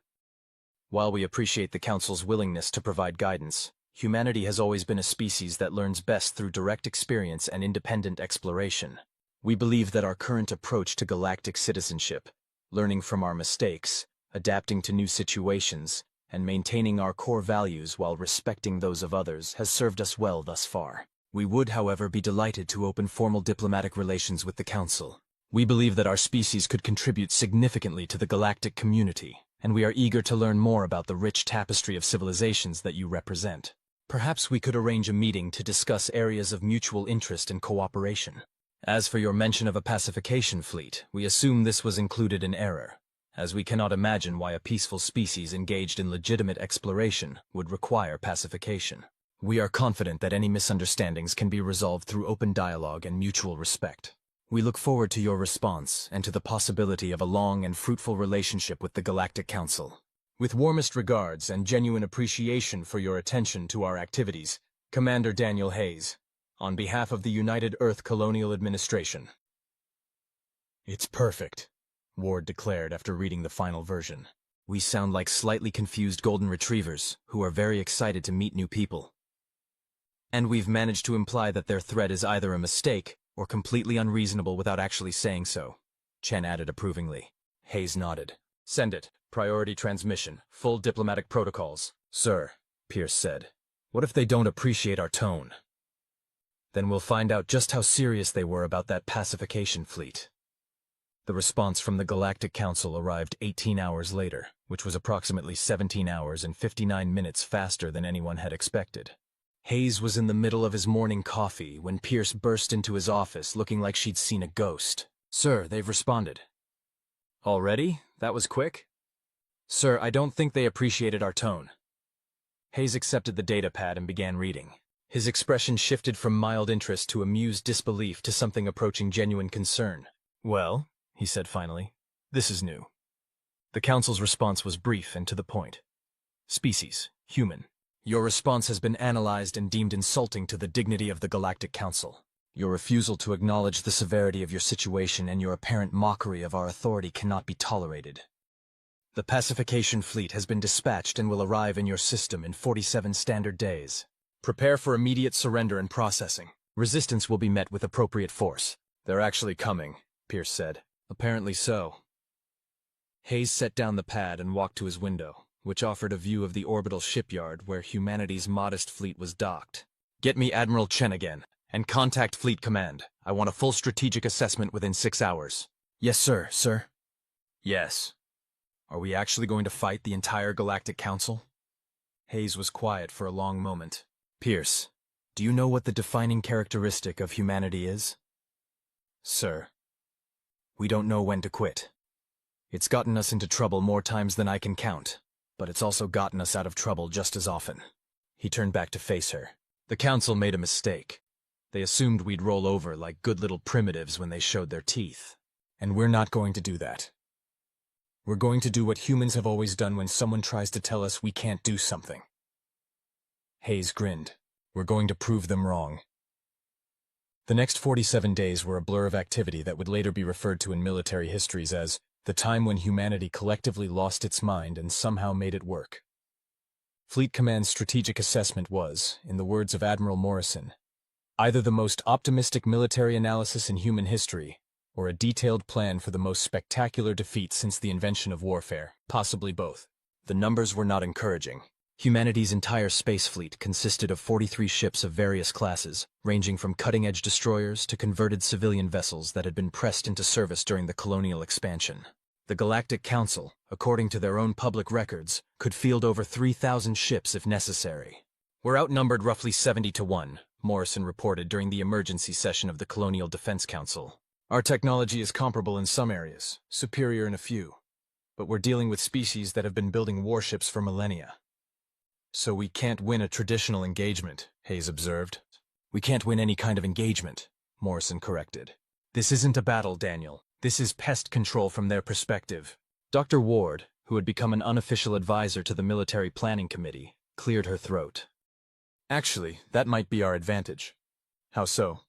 While we appreciate the Council's willingness to provide guidance, humanity has always been a species that learns best through direct experience and independent exploration. We believe that our current approach to galactic citizenship, learning from our mistakes, adapting to new situations, and maintaining our core values while respecting those of others has served us well thus far. We would, however, be delighted to open formal diplomatic relations with the Council. We believe that our species could contribute significantly to the galactic community, and we are eager to learn more about the rich tapestry of civilizations that you represent. Perhaps we could arrange a meeting to discuss areas of mutual interest and cooperation. As for your mention of a pacification fleet, we assume this was included in error, as we cannot imagine why a peaceful species engaged in legitimate exploration would require pacification. We are confident that any misunderstandings can be resolved through open dialogue and mutual respect. We look forward to your response and to the possibility of a long and fruitful relationship with the Galactic Council. With warmest regards and genuine appreciation for your attention to our activities, Commander Daniel Hayes, on behalf of the United Earth Colonial Administration. It's perfect, Ward declared after reading the final version. We sound like slightly confused golden retrievers who are very excited to meet new people. And we've managed to imply that their threat is either a mistake or completely unreasonable without actually saying so, Chen added approvingly. Hayes nodded. Send it. Priority transmission. Full diplomatic protocols. Sir, Pierce said. What if they don't appreciate our tone? Then we'll find out just how serious they were about that pacification fleet. The response from the Galactic Council arrived 18 hours later, which was approximately 17 hours and 59 minutes faster than anyone had expected. Hayes was in the middle of his morning coffee when Pierce burst into his office looking like she'd seen a ghost. "Sir, they've responded." "Already? That was quick?" "Sir, I don't think they appreciated our tone." Hayes accepted the datapad and began reading. His expression shifted from mild interest to amused disbelief to something approaching genuine concern. "Well," he said finally, "this is new." The Council's response was brief and to the point. "Species, human. Your response has been analyzed and deemed insulting to the dignity of the Galactic Council. Your refusal to acknowledge the severity of your situation and your apparent mockery of our authority cannot be tolerated. The pacification fleet has been dispatched and will arrive in your system in 47 standard days. Prepare for immediate surrender and processing. Resistance will be met with appropriate force." "They're actually coming," Pierce said. "Apparently so." Hayes set down the pad and walked to his window, which offered a view of the orbital shipyard where humanity's modest fleet was docked. "Get me Admiral Chen again, and contact Fleet Command. I want a full strategic assessment within 6 hours. "Yes, sir, sir." "Yes. Are we actually going to fight the entire Galactic Council?" Hayes was quiet for a long moment. "Pierce, do you know what the defining characteristic of humanity is?" "Sir." "We don't know when to quit. It's gotten us into trouble more times than I can count, but it's also gotten us out of trouble just as often." He turned back to face her. "The Council made a mistake. They assumed we'd roll over like good little primitives when they showed their teeth. And we're not going to do that. We're going to do what humans have always done when someone tries to tell us we can't do something." Hayes grinned. "We're going to prove them wrong." The next 47 days were a blur of activity that would later be referred to in military histories as the time when humanity collectively lost its mind and somehow made it work. Fleet Command's strategic assessment was, in the words of Admiral Morrison, either the most optimistic military analysis in human history, or a detailed plan for the most spectacular defeat since the invention of warfare, possibly both. The numbers were not encouraging. Humanity's entire space fleet consisted of 43 ships of various classes, ranging from cutting-edge destroyers to converted civilian vessels that had been pressed into service during the colonial expansion. The Galactic Council, according to their own public records, could field over 3,000 ships if necessary. "We're outnumbered roughly 70-1, Morrison reported during the emergency session of the Colonial Defense Council. "Our technology is comparable in some areas, superior in a few, but we're dealing with species that have been building warships for millennia. So we can't win a traditional engagement," Hayes observed. "We can't win any kind of engagement," Morrison corrected. "This isn't a battle, Daniel. This is pest control from their perspective." Dr. Ward, who had become an unofficial advisor to the Military Planning Committee, cleared her throat. "Actually, that might be our advantage." "How so?"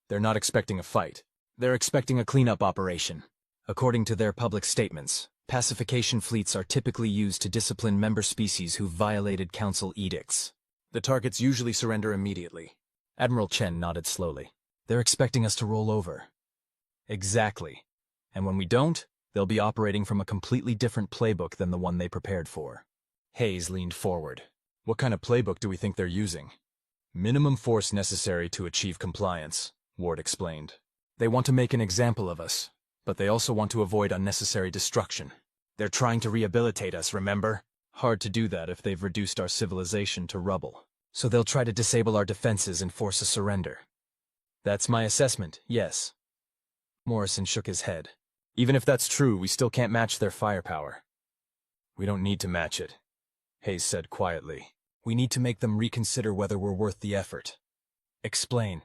"They're not expecting a fight. They're expecting a cleanup operation. According to their public statements, pacification fleets are typically used to discipline member species who violated Council edicts. The targets usually surrender immediately." Admiral Chen nodded slowly. "They're expecting us to roll over." "Exactly. And when we don't, they'll be operating from a completely different playbook than the one they prepared for." Hayes leaned forward. "What kind of playbook do we think they're using?" "Minimum force necessary to achieve compliance," Ward explained. "They want to make an example of us, but they also want to avoid unnecessary destruction. They're trying to rehabilitate us, remember? Hard to do that if they've reduced our civilization to rubble. So they'll try to disable our defenses and force a surrender." "That's my assessment, yes." Morrison shook his head. "Even if that's true, we still can't match their firepower." "We don't need to match it," Hayes said quietly. "We need to make them reconsider whether we're worth the effort." "Explain."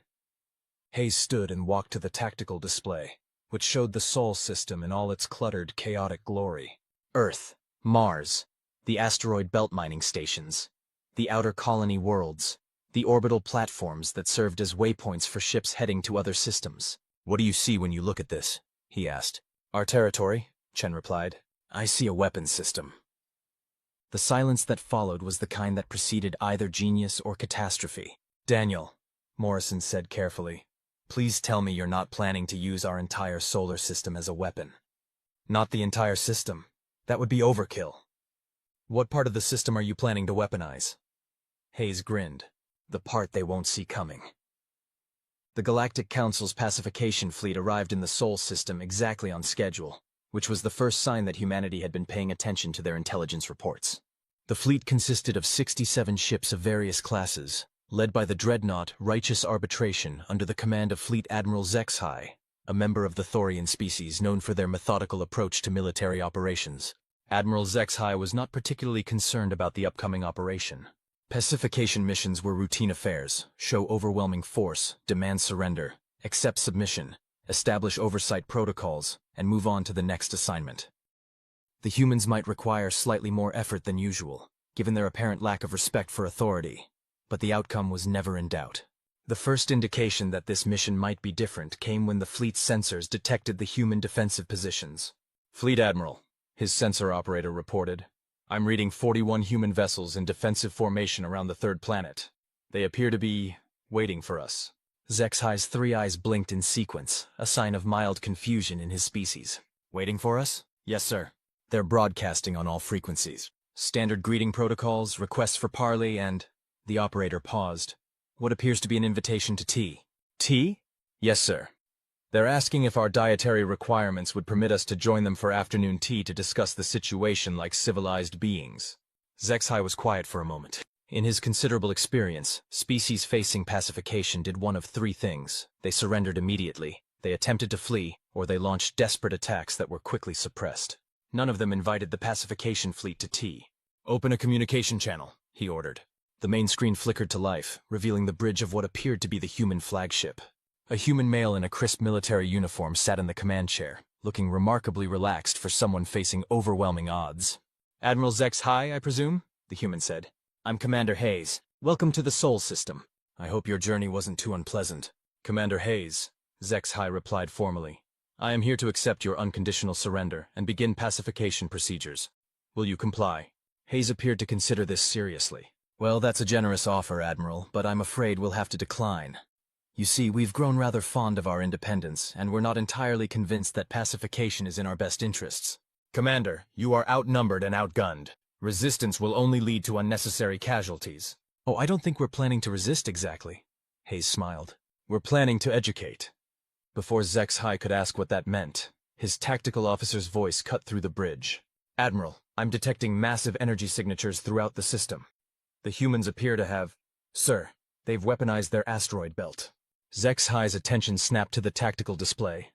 Hayes stood and walked to the tactical display, which showed the Sol system in all its cluttered, chaotic glory. Earth, Mars, the asteroid belt mining stations, the outer colony worlds, the orbital platforms that served as waypoints for ships heading to other systems. "What do you see when you look at this?" he asked. "Our territory," Chen replied. "I see a weapons system." The silence that followed was the kind that preceded either genius or catastrophe. "Daniel," Morrison said carefully, "please tell me you're not planning to use our entire solar system as a weapon." "Not the entire system. That would be overkill." "What part of the system are you planning to weaponize?" Hayes grinned. "The part they won't see coming." The Galactic Council's pacification fleet arrived in the Sol system exactly on schedule, which was the first sign that humanity had been paying attention to their intelligence reports. The fleet consisted of 67 ships of various classes, led by the dreadnought Righteous Arbitration under the command of Fleet Admiral HFY, a member of the Thorian species known for their methodical approach to military operations. Admiral HFY was not particularly concerned about the upcoming operation. Pacification missions were routine affairs: show overwhelming force, demand surrender, accept submission, establish oversight protocols, and move on to the next assignment. The humans might require slightly more effort than usual, given their apparent lack of respect for authority, but the outcome was never in doubt. The first indication that this mission might be different came when the fleet's sensors detected the human defensive positions. "Fleet Admiral," his sensor operator reported, "I'm reading 41 human vessels in defensive formation around the third planet. They appear to be waiting for us." HFY's three eyes blinked in sequence, a sign of mild confusion in his species. "Waiting for us?" "Yes, sir. They're broadcasting on all frequencies. Standard greeting protocols, requests for parley, and—" The operator paused. "What appears to be an invitation to tea." "Tea?" "Yes, sir. They're asking if our dietary requirements would permit us to join them for afternoon tea to discuss the situation like civilized beings." HFY was quiet for a moment. In his considerable experience, species facing pacification did one of three things: they surrendered immediately, they attempted to flee, or they launched desperate attacks that were quickly suppressed. None of them invited the pacification fleet to tea. "Open a communication channel," he ordered. The main screen flickered to life, revealing the bridge of what appeared to be the human flagship. A human male in a crisp military uniform sat in the command chair, looking remarkably relaxed for someone facing overwhelming odds. "Admiral HFY, I presume?" the human said. "I'm Commander Hayes. Welcome to the Sol system. I hope your journey wasn't too unpleasant." "Commander Hayes," HFY replied formally, "I am here to accept your unconditional surrender and begin pacification procedures. Will you comply?" Hayes appeared to consider this seriously. "Well, that's a generous offer, Admiral, but I'm afraid we'll have to decline. You see, we've grown rather fond of our independence, and we're not entirely convinced that pacification is in our best interests." "Commander, you are outnumbered and outgunned. Resistance will only lead to unnecessary casualties." "Oh, I don't think we're planning to resist exactly," Hayes smiled. "We're planning to educate." Before HFY could ask what that meant, his tactical officer's voice cut through the bridge. "Admiral, I'm detecting massive energy signatures throughout the system. The humans appear to have— Sir, they've weaponized their asteroid belt." HFY's attention snapped to the tactical display.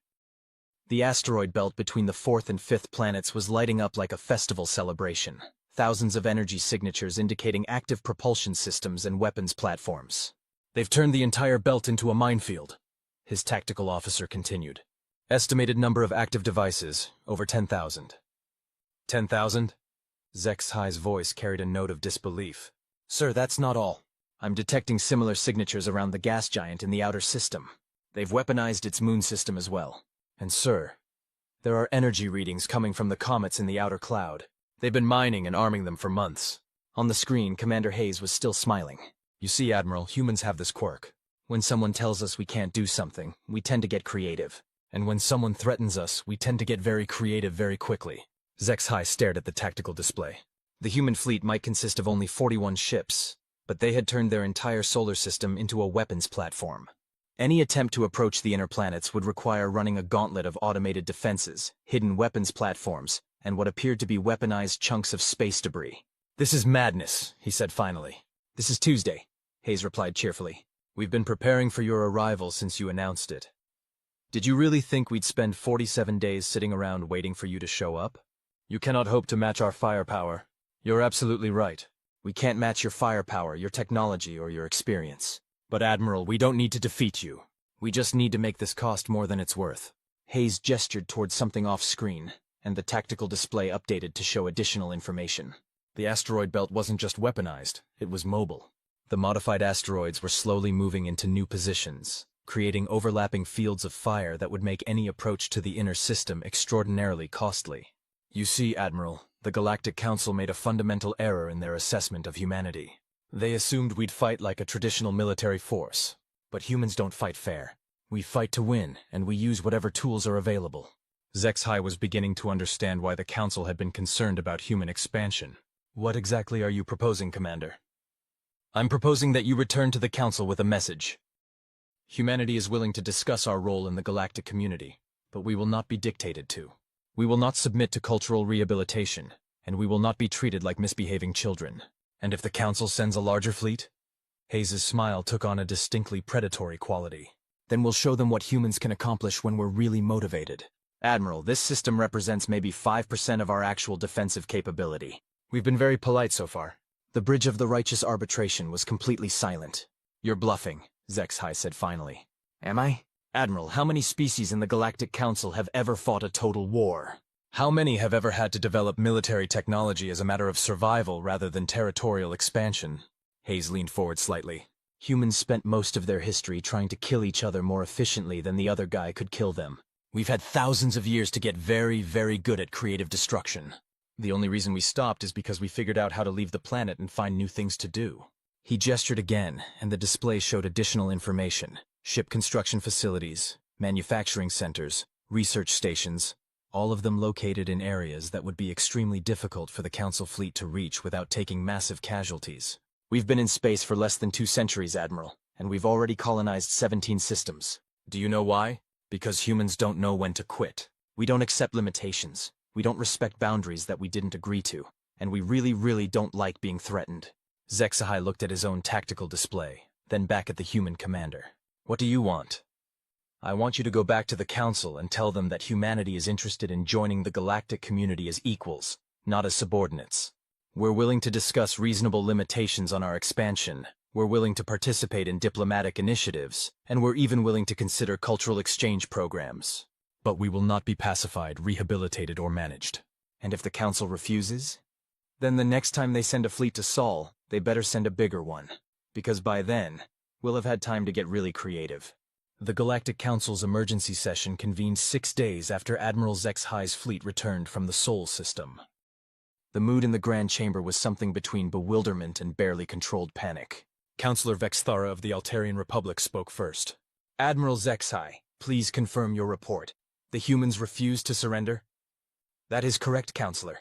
The asteroid belt between the fourth and fifth planets was lighting up like a festival celebration, thousands of energy signatures indicating active propulsion systems and weapons platforms. "They've turned the entire belt into a minefield," his tactical officer continued. "Estimated number of active devices, over 10,000. 10,000? HFY's voice carried a note of disbelief. "Sir, that's not all. I'm detecting similar signatures around the gas giant in the outer system. They've weaponized its moon system as well. And sir, there are energy readings coming from the comets in the outer cloud. They've been mining and arming them for months." On the screen, Commander Hayes was still smiling. "You see, Admiral, humans have this quirk. When someone tells us we can't do something, we tend to get creative. And when someone threatens us, we tend to get very creative very quickly." HFY stared at the tactical display. The human fleet might consist of only 41 ships, but they had turned their entire solar system into a weapons platform. Any attempt to approach the inner planets would require running a gauntlet of automated defenses, hidden weapons platforms, and what appeared to be weaponized chunks of space debris. "This is madness," he said finally. "This is Tuesday," Hayes replied cheerfully. "We've been preparing for your arrival since you announced it. Did you really think we'd spend 47 days sitting around waiting for you to show up? You cannot hope to match our firepower." "You're absolutely right. We can't match your firepower, your technology, or your experience. But Admiral, we don't need to defeat you. We just need to make this cost more than it's worth." Hayes gestured towards something off-screen, and the tactical display updated to show additional information. The asteroid belt wasn't just weaponized, it was mobile. The modified asteroids were slowly moving into new positions, creating overlapping fields of fire that would make any approach to the inner system extraordinarily costly. "You see, Admiral, the Galactic Council made a fundamental error in their assessment of humanity. They assumed we'd fight like a traditional military force. But humans don't fight fair. We fight to win, and we use whatever tools are available." HFY was beginning to understand why the Council had been concerned about human expansion. "What exactly are you proposing, Commander?" "I'm proposing that you return to the Council with a message." Humanity is willing to discuss our role in the galactic community, but we will not be dictated to. We will not submit to cultural rehabilitation, and we will not be treated like misbehaving children. And if the Council sends a larger fleet? Hayes's smile took on a distinctly predatory quality. Then we'll show them what humans can accomplish when we're really motivated. Admiral, this system represents maybe 5% of our actual defensive capability. We've been very polite so far. The Bridge of the Righteous Arbitration was completely silent. You're bluffing, HFY said finally. Am I? Admiral, how many species in the Galactic Council have ever fought a total war? How many have ever had to develop military technology as a matter of survival rather than territorial expansion? Hayes leaned forward slightly. Humans spent most of their history trying to kill each other more efficiently than the other guy could kill them. We've had thousands of years to get very, very good at creative destruction. The only reason we stopped is because we figured out how to leave the planet and find new things to do. He gestured again, and the display showed additional information. Ship construction facilities, manufacturing centers, research stations, all of them located in areas that would be extremely difficult for the Council fleet to reach without taking massive casualties. We've been in space for less than 2 centuries, Admiral, and we've already colonized 17 systems. Do you know why? Because humans don't know when to quit. We don't accept limitations. We don't respect boundaries that we didn't agree to. And we really, really don't like being threatened. HFY looked at his own tactical display, then back at the human commander. What do you want? I want you to go back to the Council and tell them that humanity is interested in joining the galactic community as equals, not as subordinates. We're willing to discuss reasonable limitations on our expansion. We're willing to participate in diplomatic initiatives, and we're even willing to consider cultural exchange programs. But we will not be pacified, rehabilitated, or managed. And if the Council refuses? Then the next time they send a fleet to Sol, they better send a bigger one. Because by then, we'll have had time to get really creative. The Galactic Council's emergency session convened 6 days after Admiral HFY's fleet returned from the Sol system. The mood in the Grand Chamber was something between bewilderment and barely controlled panic. Councillor Vexthara of the Altarian Republic spoke first. Admiral HFY, please confirm your report. The humans refused to surrender? That is correct, Councillor.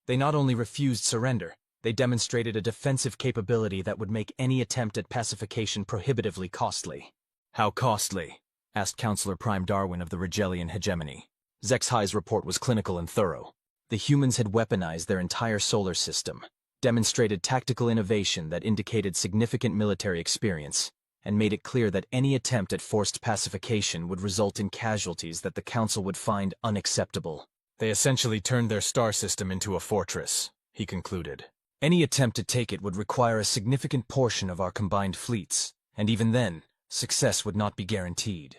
They not only refused surrender, they demonstrated a defensive capability that would make any attempt at pacification prohibitively costly. How costly? Asked Councillor Prime Darwin of the Rigelian hegemony. HFY's report was clinical and thorough. The humans had weaponized their entire solar system, demonstrated tactical innovation that indicated significant military experience, and made it clear that any attempt at forced pacification would result in casualties that the Council would find unacceptable. They essentially turned their star system into a fortress, he concluded. Any attempt to take it would require a significant portion of our combined fleets, and even then, success would not be guaranteed.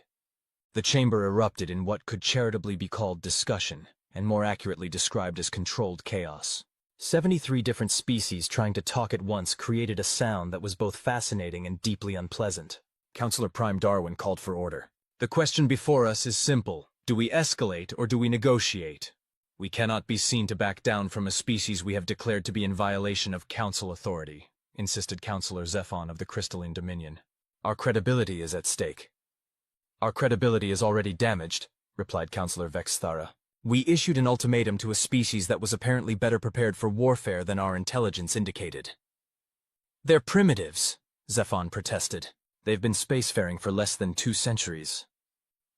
The chamber erupted in what could charitably be called discussion, and more accurately described as controlled chaos. 73 different species trying to talk at once created a sound that was both fascinating and deeply unpleasant. Councillor Prime Darwin called for order. The question before us is simple. Do we escalate or do we negotiate? We cannot be seen to back down from a species we have declared to be in violation of Council authority, insisted Councillor Zephon of the Crystalline Dominion. Our credibility is at stake. Our credibility is already damaged, replied Councillor Vexthara. We issued an ultimatum to a species that was apparently better prepared for warfare than our intelligence indicated. They're primitives, Zephon protested. They've been spacefaring for less than 2 centuries.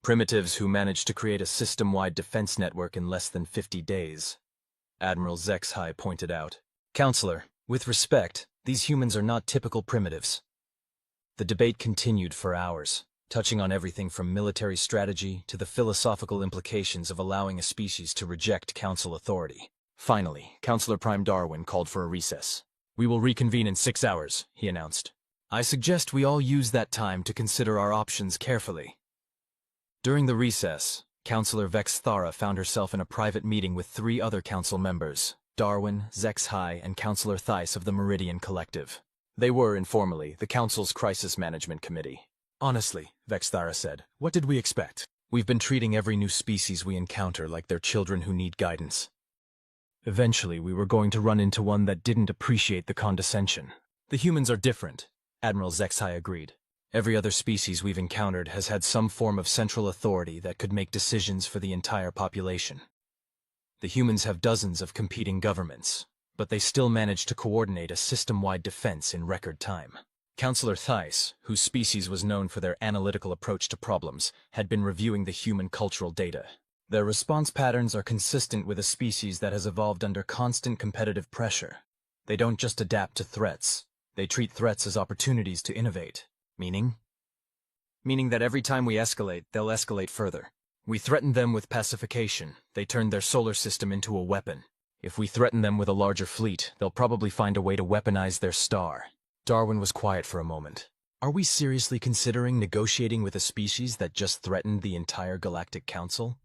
Primitives who managed to create a system-wide defense network in less than 50 days. Admiral HFY pointed out. Counselor, with respect, these humans are not typical primitives. The debate continued for hours, touching on everything from military strategy to the philosophical implications of allowing a species to reject Council authority. Finally, Councillor Prime Darwin called for a recess. We will reconvene in 6 hours, he announced. I suggest we all use that time to consider our options carefully. During the recess, Councillor Vexthara found herself in a private meeting with 3 other council members, Darwin, HFY, and Councillor Theiss of the Meridian Collective. They were, informally, the Council's Crisis Management Committee. Honestly, Vexthara said, what did we expect? We've been treating every new species we encounter like they're children who need guidance. Eventually, we were going to run into one that didn't appreciate the condescension. The humans are different, Admiral HFY agreed. Every other species we've encountered has had some form of central authority that could make decisions for the entire population. The humans have dozens of competing governments, but they still manage to coordinate a system-wide defense in record time. Counselor Theiss, whose species was known for their analytical approach to problems, had been reviewing the human cultural data. Their response patterns are consistent with a species that has evolved under constant competitive pressure. They don't just adapt to threats. They treat threats as opportunities to innovate. Meaning? Meaning that every time we escalate, they'll escalate further. We threaten them with pacification. They turn their solar system into a weapon. If we threaten them with a larger fleet, they'll probably find a way to weaponize their star. Darwin was quiet for a moment. Are we seriously considering negotiating with a species that just threatened the entire Galactic Council?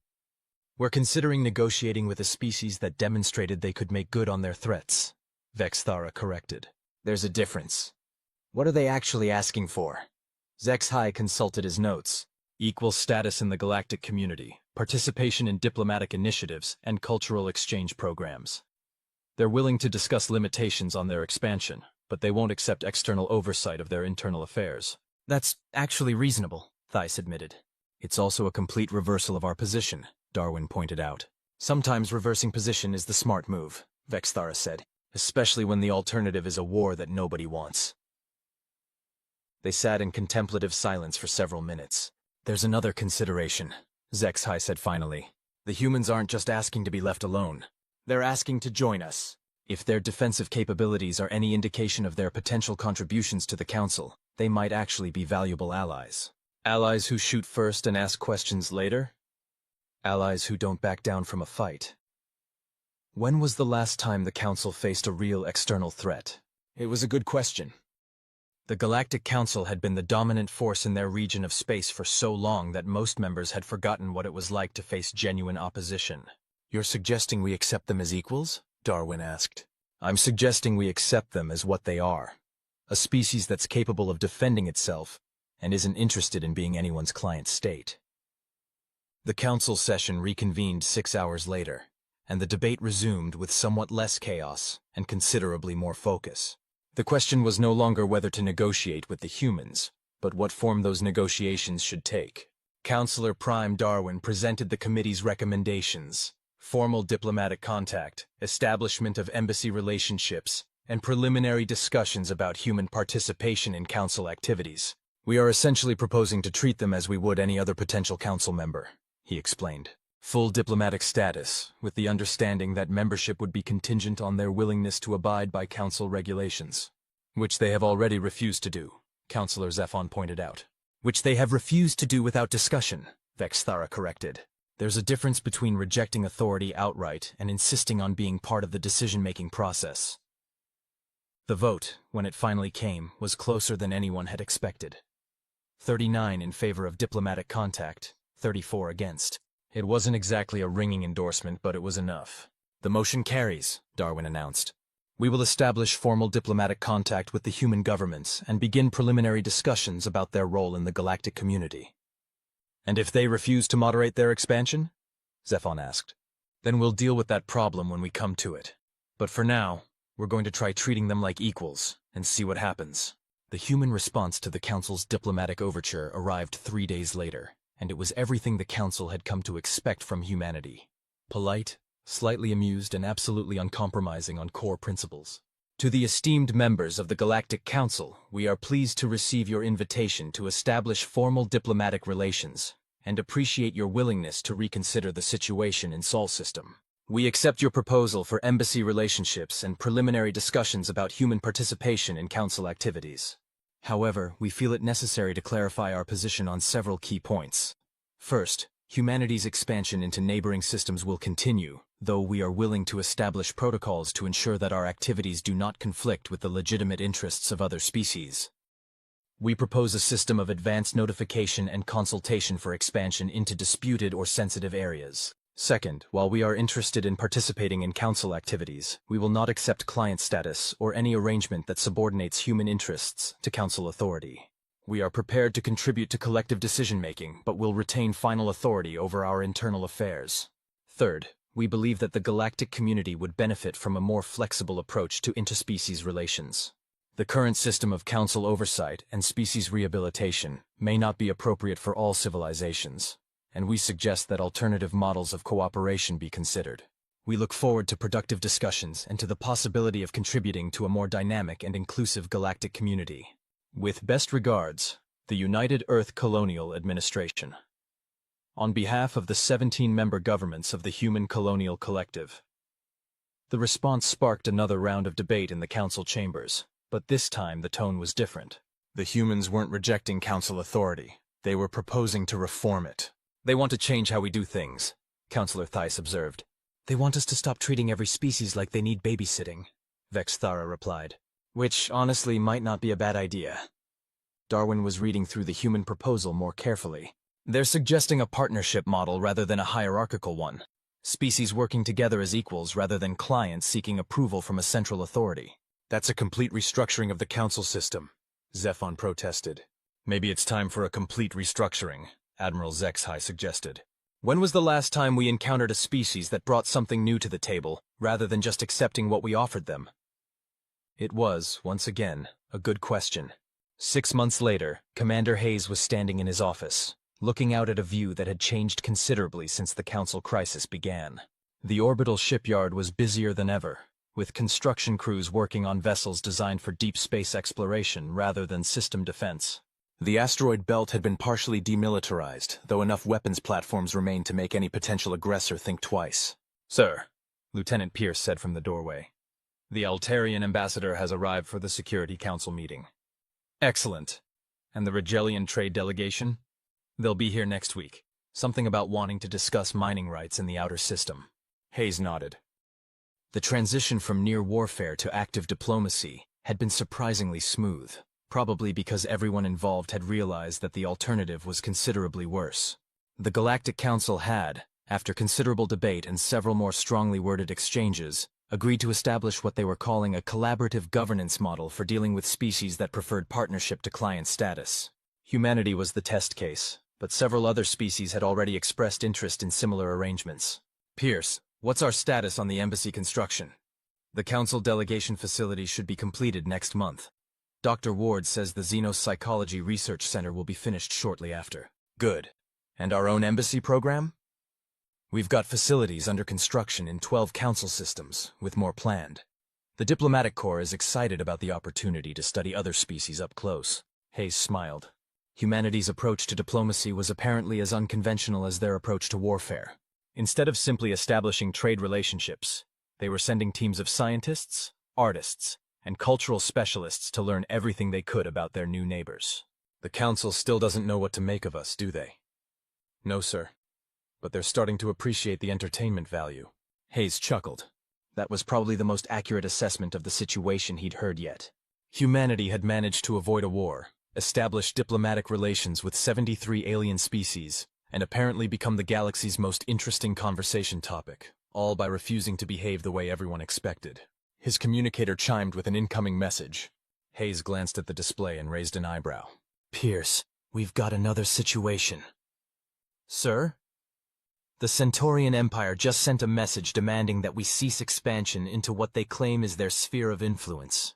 We're considering negotiating with a species that demonstrated they could make good on their threats, Vexthara corrected. There's a difference. What are they actually asking for? Zexhai consulted his notes. Equal status in the galactic community, participation in diplomatic initiatives, and cultural exchange programs. They're willing to discuss limitations on their expansion, but they won't accept external oversight of their internal affairs. That's actually reasonable, Theiss admitted. It's also a complete reversal of our position, Darwin pointed out. Sometimes reversing position is the smart move, Vexthara said, especially when the alternative is a war that nobody wants. They sat in contemplative silence for several minutes. There's another consideration, Zexhai said finally. The humans aren't just asking to be left alone. They're asking to join us. If their defensive capabilities are any indication of their potential contributions to the Council, they might actually be valuable allies. Allies who shoot first and ask questions later? Allies who don't back down from a fight. When was the last time the Council faced a real external threat? It was a good question. The Galactic Council had been the dominant force in their region of space for so long that most members had forgotten what it was like to face genuine opposition. You're suggesting we accept them as equals? Darwin asked. I'm suggesting we accept them as what they are. A species that's capable of defending itself and isn't interested in being anyone's client state. The council session reconvened 6 hours later, and the debate resumed with somewhat less chaos and considerably more focus. The question was no longer whether to negotiate with the humans, but what form those negotiations should take. Counselor Prime Darwin presented the committee's recommendations: formal diplomatic contact, establishment of embassy relationships, and preliminary discussions about human participation in council activities. We are essentially proposing to treat them as we would any other potential council member, he explained. Full diplomatic status, with the understanding that membership would be contingent on their willingness to abide by council regulations. Which they have already refused to do, Councillor Zephon pointed out. Which they have refused to do without discussion, Vexthara corrected. There's a difference between rejecting authority outright and insisting on being part of the decision-making process. The vote, when it finally came, was closer than anyone had expected. 39 in favor of diplomatic contact, 34 against. It wasn't exactly a ringing endorsement, but it was enough. The motion carries, Darwin announced. We will establish formal diplomatic contact with the human governments and begin preliminary discussions about their role in the galactic community. And if they refuse to moderate their expansion? Zephon asked. Then we'll deal with that problem when we come to it. But for now, we're going to try treating them like equals and see what happens. The human response to the Council's diplomatic overture arrived 3 days later, and it was everything the Council had come to expect from humanity. Polite, slightly amused, and absolutely uncompromising on core principles. To the esteemed members of the Galactic Council, we are pleased to receive your invitation to establish formal diplomatic relations, and appreciate your willingness to reconsider the situation in Sol System. We accept your proposal for embassy relationships and preliminary discussions about human participation in Council activities. However, we feel it necessary to clarify our position on several key points. First, humanity's expansion into neighboring systems will continue, though we are willing to establish protocols to ensure that our activities do not conflict with the legitimate interests of other species. We propose a system of advanced notification and consultation for expansion into disputed or sensitive areas. Second, while we are interested in participating in council activities, we will not accept client status or any arrangement that subordinates human interests to council authority. We are prepared to contribute to collective decision-making, but will retain final authority over our internal affairs. Third, we believe that the galactic community would benefit from a more flexible approach to interspecies relations. The current system of council oversight and species rehabilitation may not be appropriate for all civilizations, and we suggest that alternative models of cooperation be considered. We look forward to productive discussions and to the possibility of contributing to a more dynamic and inclusive galactic community. With best regards, the United Earth Colonial Administration. On behalf of the 17-member governments of the Human Colonial Collective. The response sparked another round of debate in the council chambers, but this time the tone was different. The humans weren't rejecting council authority. They were proposing to reform it. They want to change how we do things, Councillor Theiss observed. They want us to stop treating every species like they need babysitting, Vex Thara replied. Which, honestly, might not be a bad idea. Darwin was reading through the human proposal more carefully. They're suggesting a partnership model rather than a hierarchical one. Species working together as equals rather than clients seeking approval from a central authority. That's a complete restructuring of the council system, Zephon protested. Maybe it's time for a complete restructuring, Admiral Zexhai suggested. When was the last time we encountered a species that brought something new to the table, rather than just accepting what we offered them? It was, once again, a good question. 6 months later, Commander Hayes was standing in his office, looking out at a view that had changed considerably since the council crisis began. The orbital shipyard was busier than ever, with construction crews working on vessels designed for deep space exploration rather than system defense. The asteroid belt had been partially demilitarized, though enough weapons platforms remained to make any potential aggressor think twice. Sir, Lieutenant Pierce said from the doorway. The Altarian ambassador has arrived for the Security Council meeting. Excellent. And the Regelian trade delegation? They'll be here next week. Something about wanting to discuss mining rights in the outer system. Hayes nodded. The transition from near warfare to active diplomacy had been surprisingly smooth, probably because everyone involved had realized that the alternative was considerably worse. The Galactic Council had, after considerable debate and several more strongly worded exchanges, agreed to establish what they were calling a collaborative governance model for dealing with species that preferred partnership to client status. Humanity was the test case, but several other species had already expressed interest in similar arrangements. Pierce, what's our status on the embassy construction? The council delegation facility should be completed next month. Dr. Ward says the Xenopsychology Research Center will be finished shortly after. Good. And our own embassy program? We've got facilities under construction in 12 council systems, with more planned. The Diplomatic Corps is excited about the opportunity to study other species up close. Hayes smiled. Humanity's approach to diplomacy was apparently as unconventional as their approach to warfare. Instead of simply establishing trade relationships, they were sending teams of scientists, artists, and cultural specialists to learn everything they could about their new neighbors. The council still doesn't know what to make of us, do they? No, sir. But they're starting to appreciate the entertainment value. Hayes chuckled. That was probably the most accurate assessment of the situation he'd heard yet. Humanity had managed to avoid a war, establish diplomatic relations with 73 alien species, and apparently become the galaxy's most interesting conversation topic, all by refusing to behave the way everyone expected. His communicator chimed with an incoming message. Hayes glanced at the display and raised an eyebrow. Pierce, we've got another situation. Sir? The Centaurian Empire just sent a message demanding that we cease expansion into what they claim is their sphere of influence.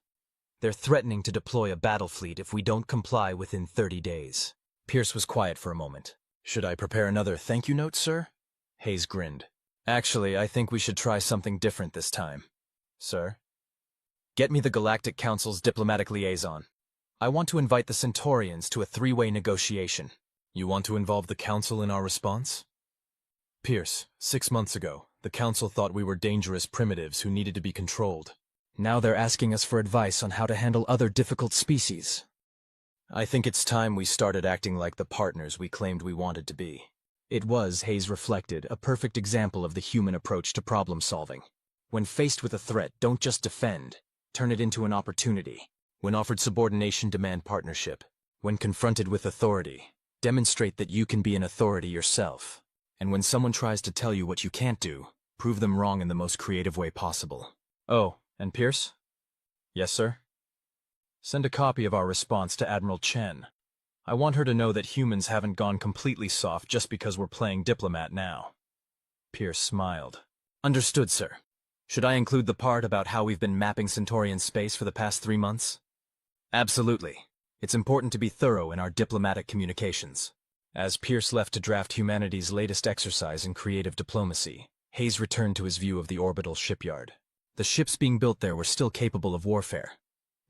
They're threatening to deploy a battle fleet if we don't comply within 30 days. Pierce was quiet for a moment. Should I prepare another thank you note, sir? Hayes grinned. Actually, I think we should try something different this time. Sir? Get me the Galactic Council's diplomatic liaison. I want to invite the Centaurians to a 3-way negotiation. You want to involve the Council in our response? Pierce, 6 months ago, the Council thought we were dangerous primitives who needed to be controlled. Now they're asking us for advice on how to handle other difficult species. I think it's time we started acting like the partners we claimed we wanted to be. It was, Hayes reflected, a perfect example of the human approach to problem solving. When faced with a threat, don't just defend. Turn it into an opportunity. When offered subordination, demand partnership. When confronted with authority, demonstrate that you can be an authority yourself. And when someone tries to tell you what you can't do, prove them wrong in the most creative way possible. Oh, and Pierce? Yes, sir? Send a copy of our response to Admiral Chen. I want her to know that humans haven't gone completely soft just because we're playing diplomat now. Pierce smiled. Understood, sir. Should I include the part about how we've been mapping Centaurian space for the past 3 months? Absolutely. It's important to be thorough in our diplomatic communications. As Pierce left to draft humanity's latest exercise in creative diplomacy, Hayes returned to his view of the orbital shipyard. The ships being built there were still capable of warfare,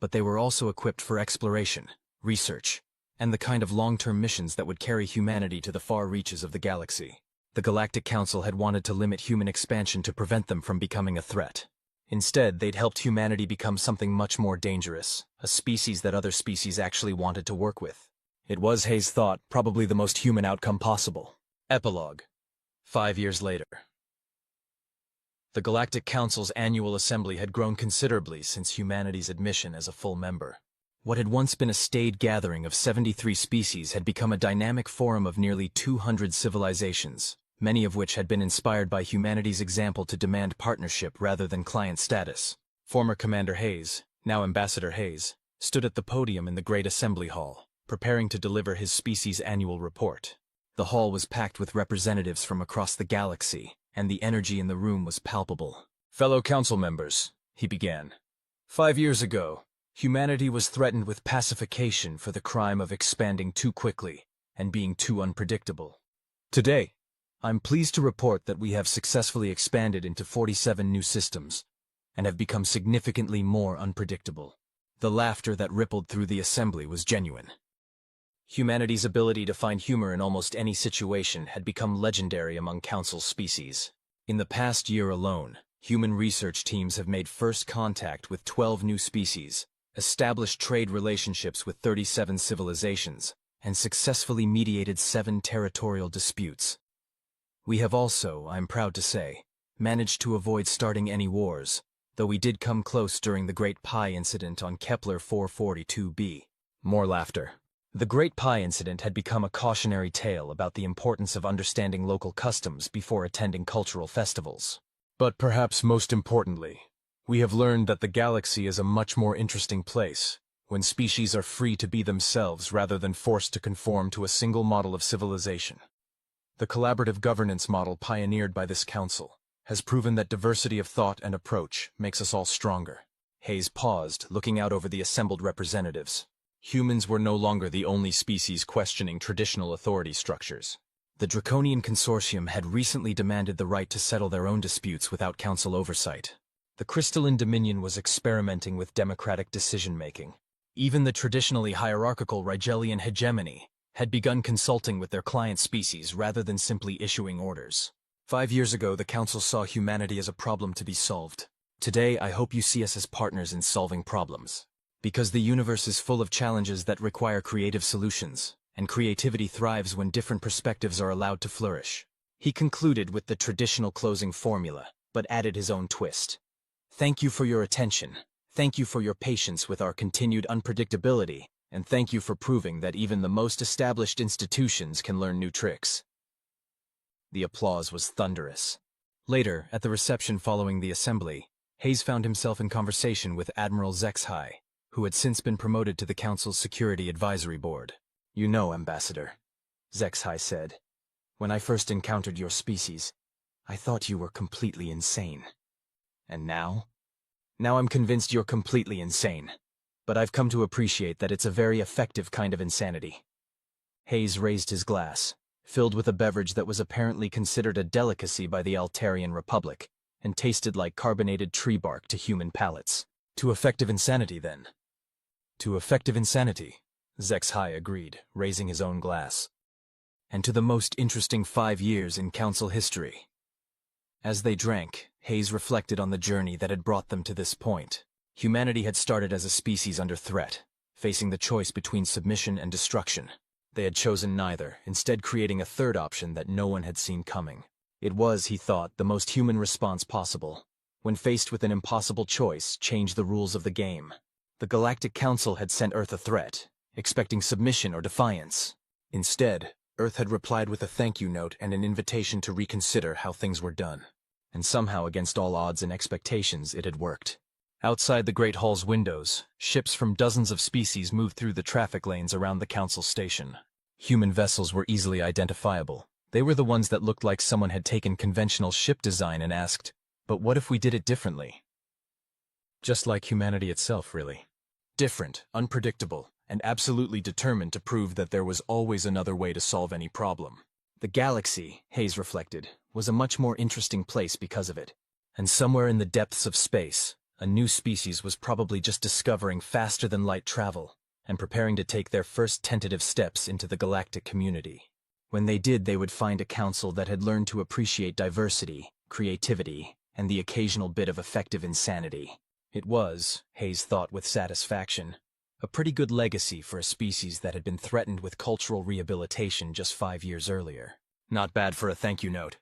but they were also equipped for exploration, research, and the kind of long-term missions that would carry humanity to the far reaches of the galaxy. The Galactic Council had wanted to limit human expansion to prevent them from becoming a threat. Instead, they'd helped humanity become something much more dangerous, a species that other species actually wanted to work with. It was, Hayes thought, probably the most human outcome possible. Epilogue. 5 years later. The Galactic Council's annual assembly had grown considerably since humanity's admission as a full member. What had once been a staid gathering of 73 species had become a dynamic forum of nearly 200 civilizations, many of which had been inspired by humanity's example to demand partnership rather than client status. Former Commander Hayes, now Ambassador Hayes, stood at the podium in the Great Assembly Hall, preparing to deliver his species' annual report. The hall was packed with representatives from across the galaxy, and the energy in the room was palpable. "Fellow council members," he began. 5 years ago, humanity was threatened with pacification for the crime of expanding too quickly and being too unpredictable. Today, I'm pleased to report that we have successfully expanded into 47 new systems and have become significantly more unpredictable. The laughter that rippled through the assembly was genuine. Humanity's ability to find humor in almost any situation had become legendary among Council species. In the past year alone, human research teams have made first contact with 12 new species, established trade relationships with 37 civilizations, and successfully mediated 7 territorial disputes. We have also, I'm proud to say, managed to avoid starting any wars, though we did come close during the Great Pi Incident on Kepler 442b. More laughter. The Great Pi Incident had become a cautionary tale about the importance of understanding local customs before attending cultural festivals. But perhaps most importantly, we have learned that the galaxy is a much more interesting place when species are free to be themselves rather than forced to conform to a single model of civilization. The collaborative governance model pioneered by this council has proven that diversity of thought and approach makes us all stronger. Hayes paused, looking out over the assembled representatives. Humans were no longer the only species questioning traditional authority structures. The Draconian Consortium had recently demanded the right to settle their own disputes without council oversight. The Crystalline Dominion was experimenting with democratic decision-making. Even the traditionally hierarchical Rigelian hegemony had begun consulting with their client species rather than simply issuing orders. 5 years ago, the Council saw humanity as a problem to be solved. Today, I hope you see us as partners in solving problems. Because the universe is full of challenges that require creative solutions, and creativity thrives when different perspectives are allowed to flourish. He concluded with the traditional closing formula, but added his own twist. Thank you for your attention. Thank you for your patience with our continued unpredictability, and thank you for proving that even the most established institutions can learn new tricks. The applause was thunderous. Later, at the reception following the assembly, Hayes found himself in conversation with Admiral HFY, who had since been promoted to the Council's Security Advisory Board. "You know, Ambassador," HFY said, "when I first encountered your species, I thought you were completely insane. And now? Now I'm convinced you're completely insane. But I've come to appreciate that it's a very effective kind of insanity." Hayes raised his glass, filled with a beverage that was apparently considered a delicacy by the Altarian Republic, and tasted like carbonated tree bark to human palates. To effective insanity, then. To effective insanity, HFY agreed, raising his own glass. And to the most interesting 5 years in Council history. As they drank, Hayes reflected on the journey that had brought them to this point. Humanity had started as a species under threat, facing the choice between submission and destruction. They had chosen neither, instead creating a third option that no one had seen coming. It was, he thought, the most human response possible. When faced with an impossible choice, change the rules of the game. The Galactic Council had sent Earth a threat, expecting submission or defiance. Instead, Earth had replied with a thank you note and an invitation to reconsider how things were done. And somehow, against all odds and expectations, it had worked. Outside the Great Hall's windows, ships from dozens of species moved through the traffic lanes around the Council station. Human vessels were easily identifiable. They were the ones that looked like someone had taken conventional ship design and asked, "But what if we did it differently?" Just like humanity itself, really. Different, unpredictable, and absolutely determined to prove that there was always another way to solve any problem. The galaxy, Hayes reflected, was a much more interesting place because of it. And somewhere in the depths of space, a new species was probably just discovering faster-than-light travel, and preparing to take their first tentative steps into the galactic community. When they did, they would find a council that had learned to appreciate diversity, creativity, and the occasional bit of effective insanity. It was, Hayes thought with satisfaction, a pretty good legacy for a species that had been threatened with cultural rehabilitation just 5 years earlier. Not bad for a thank you note.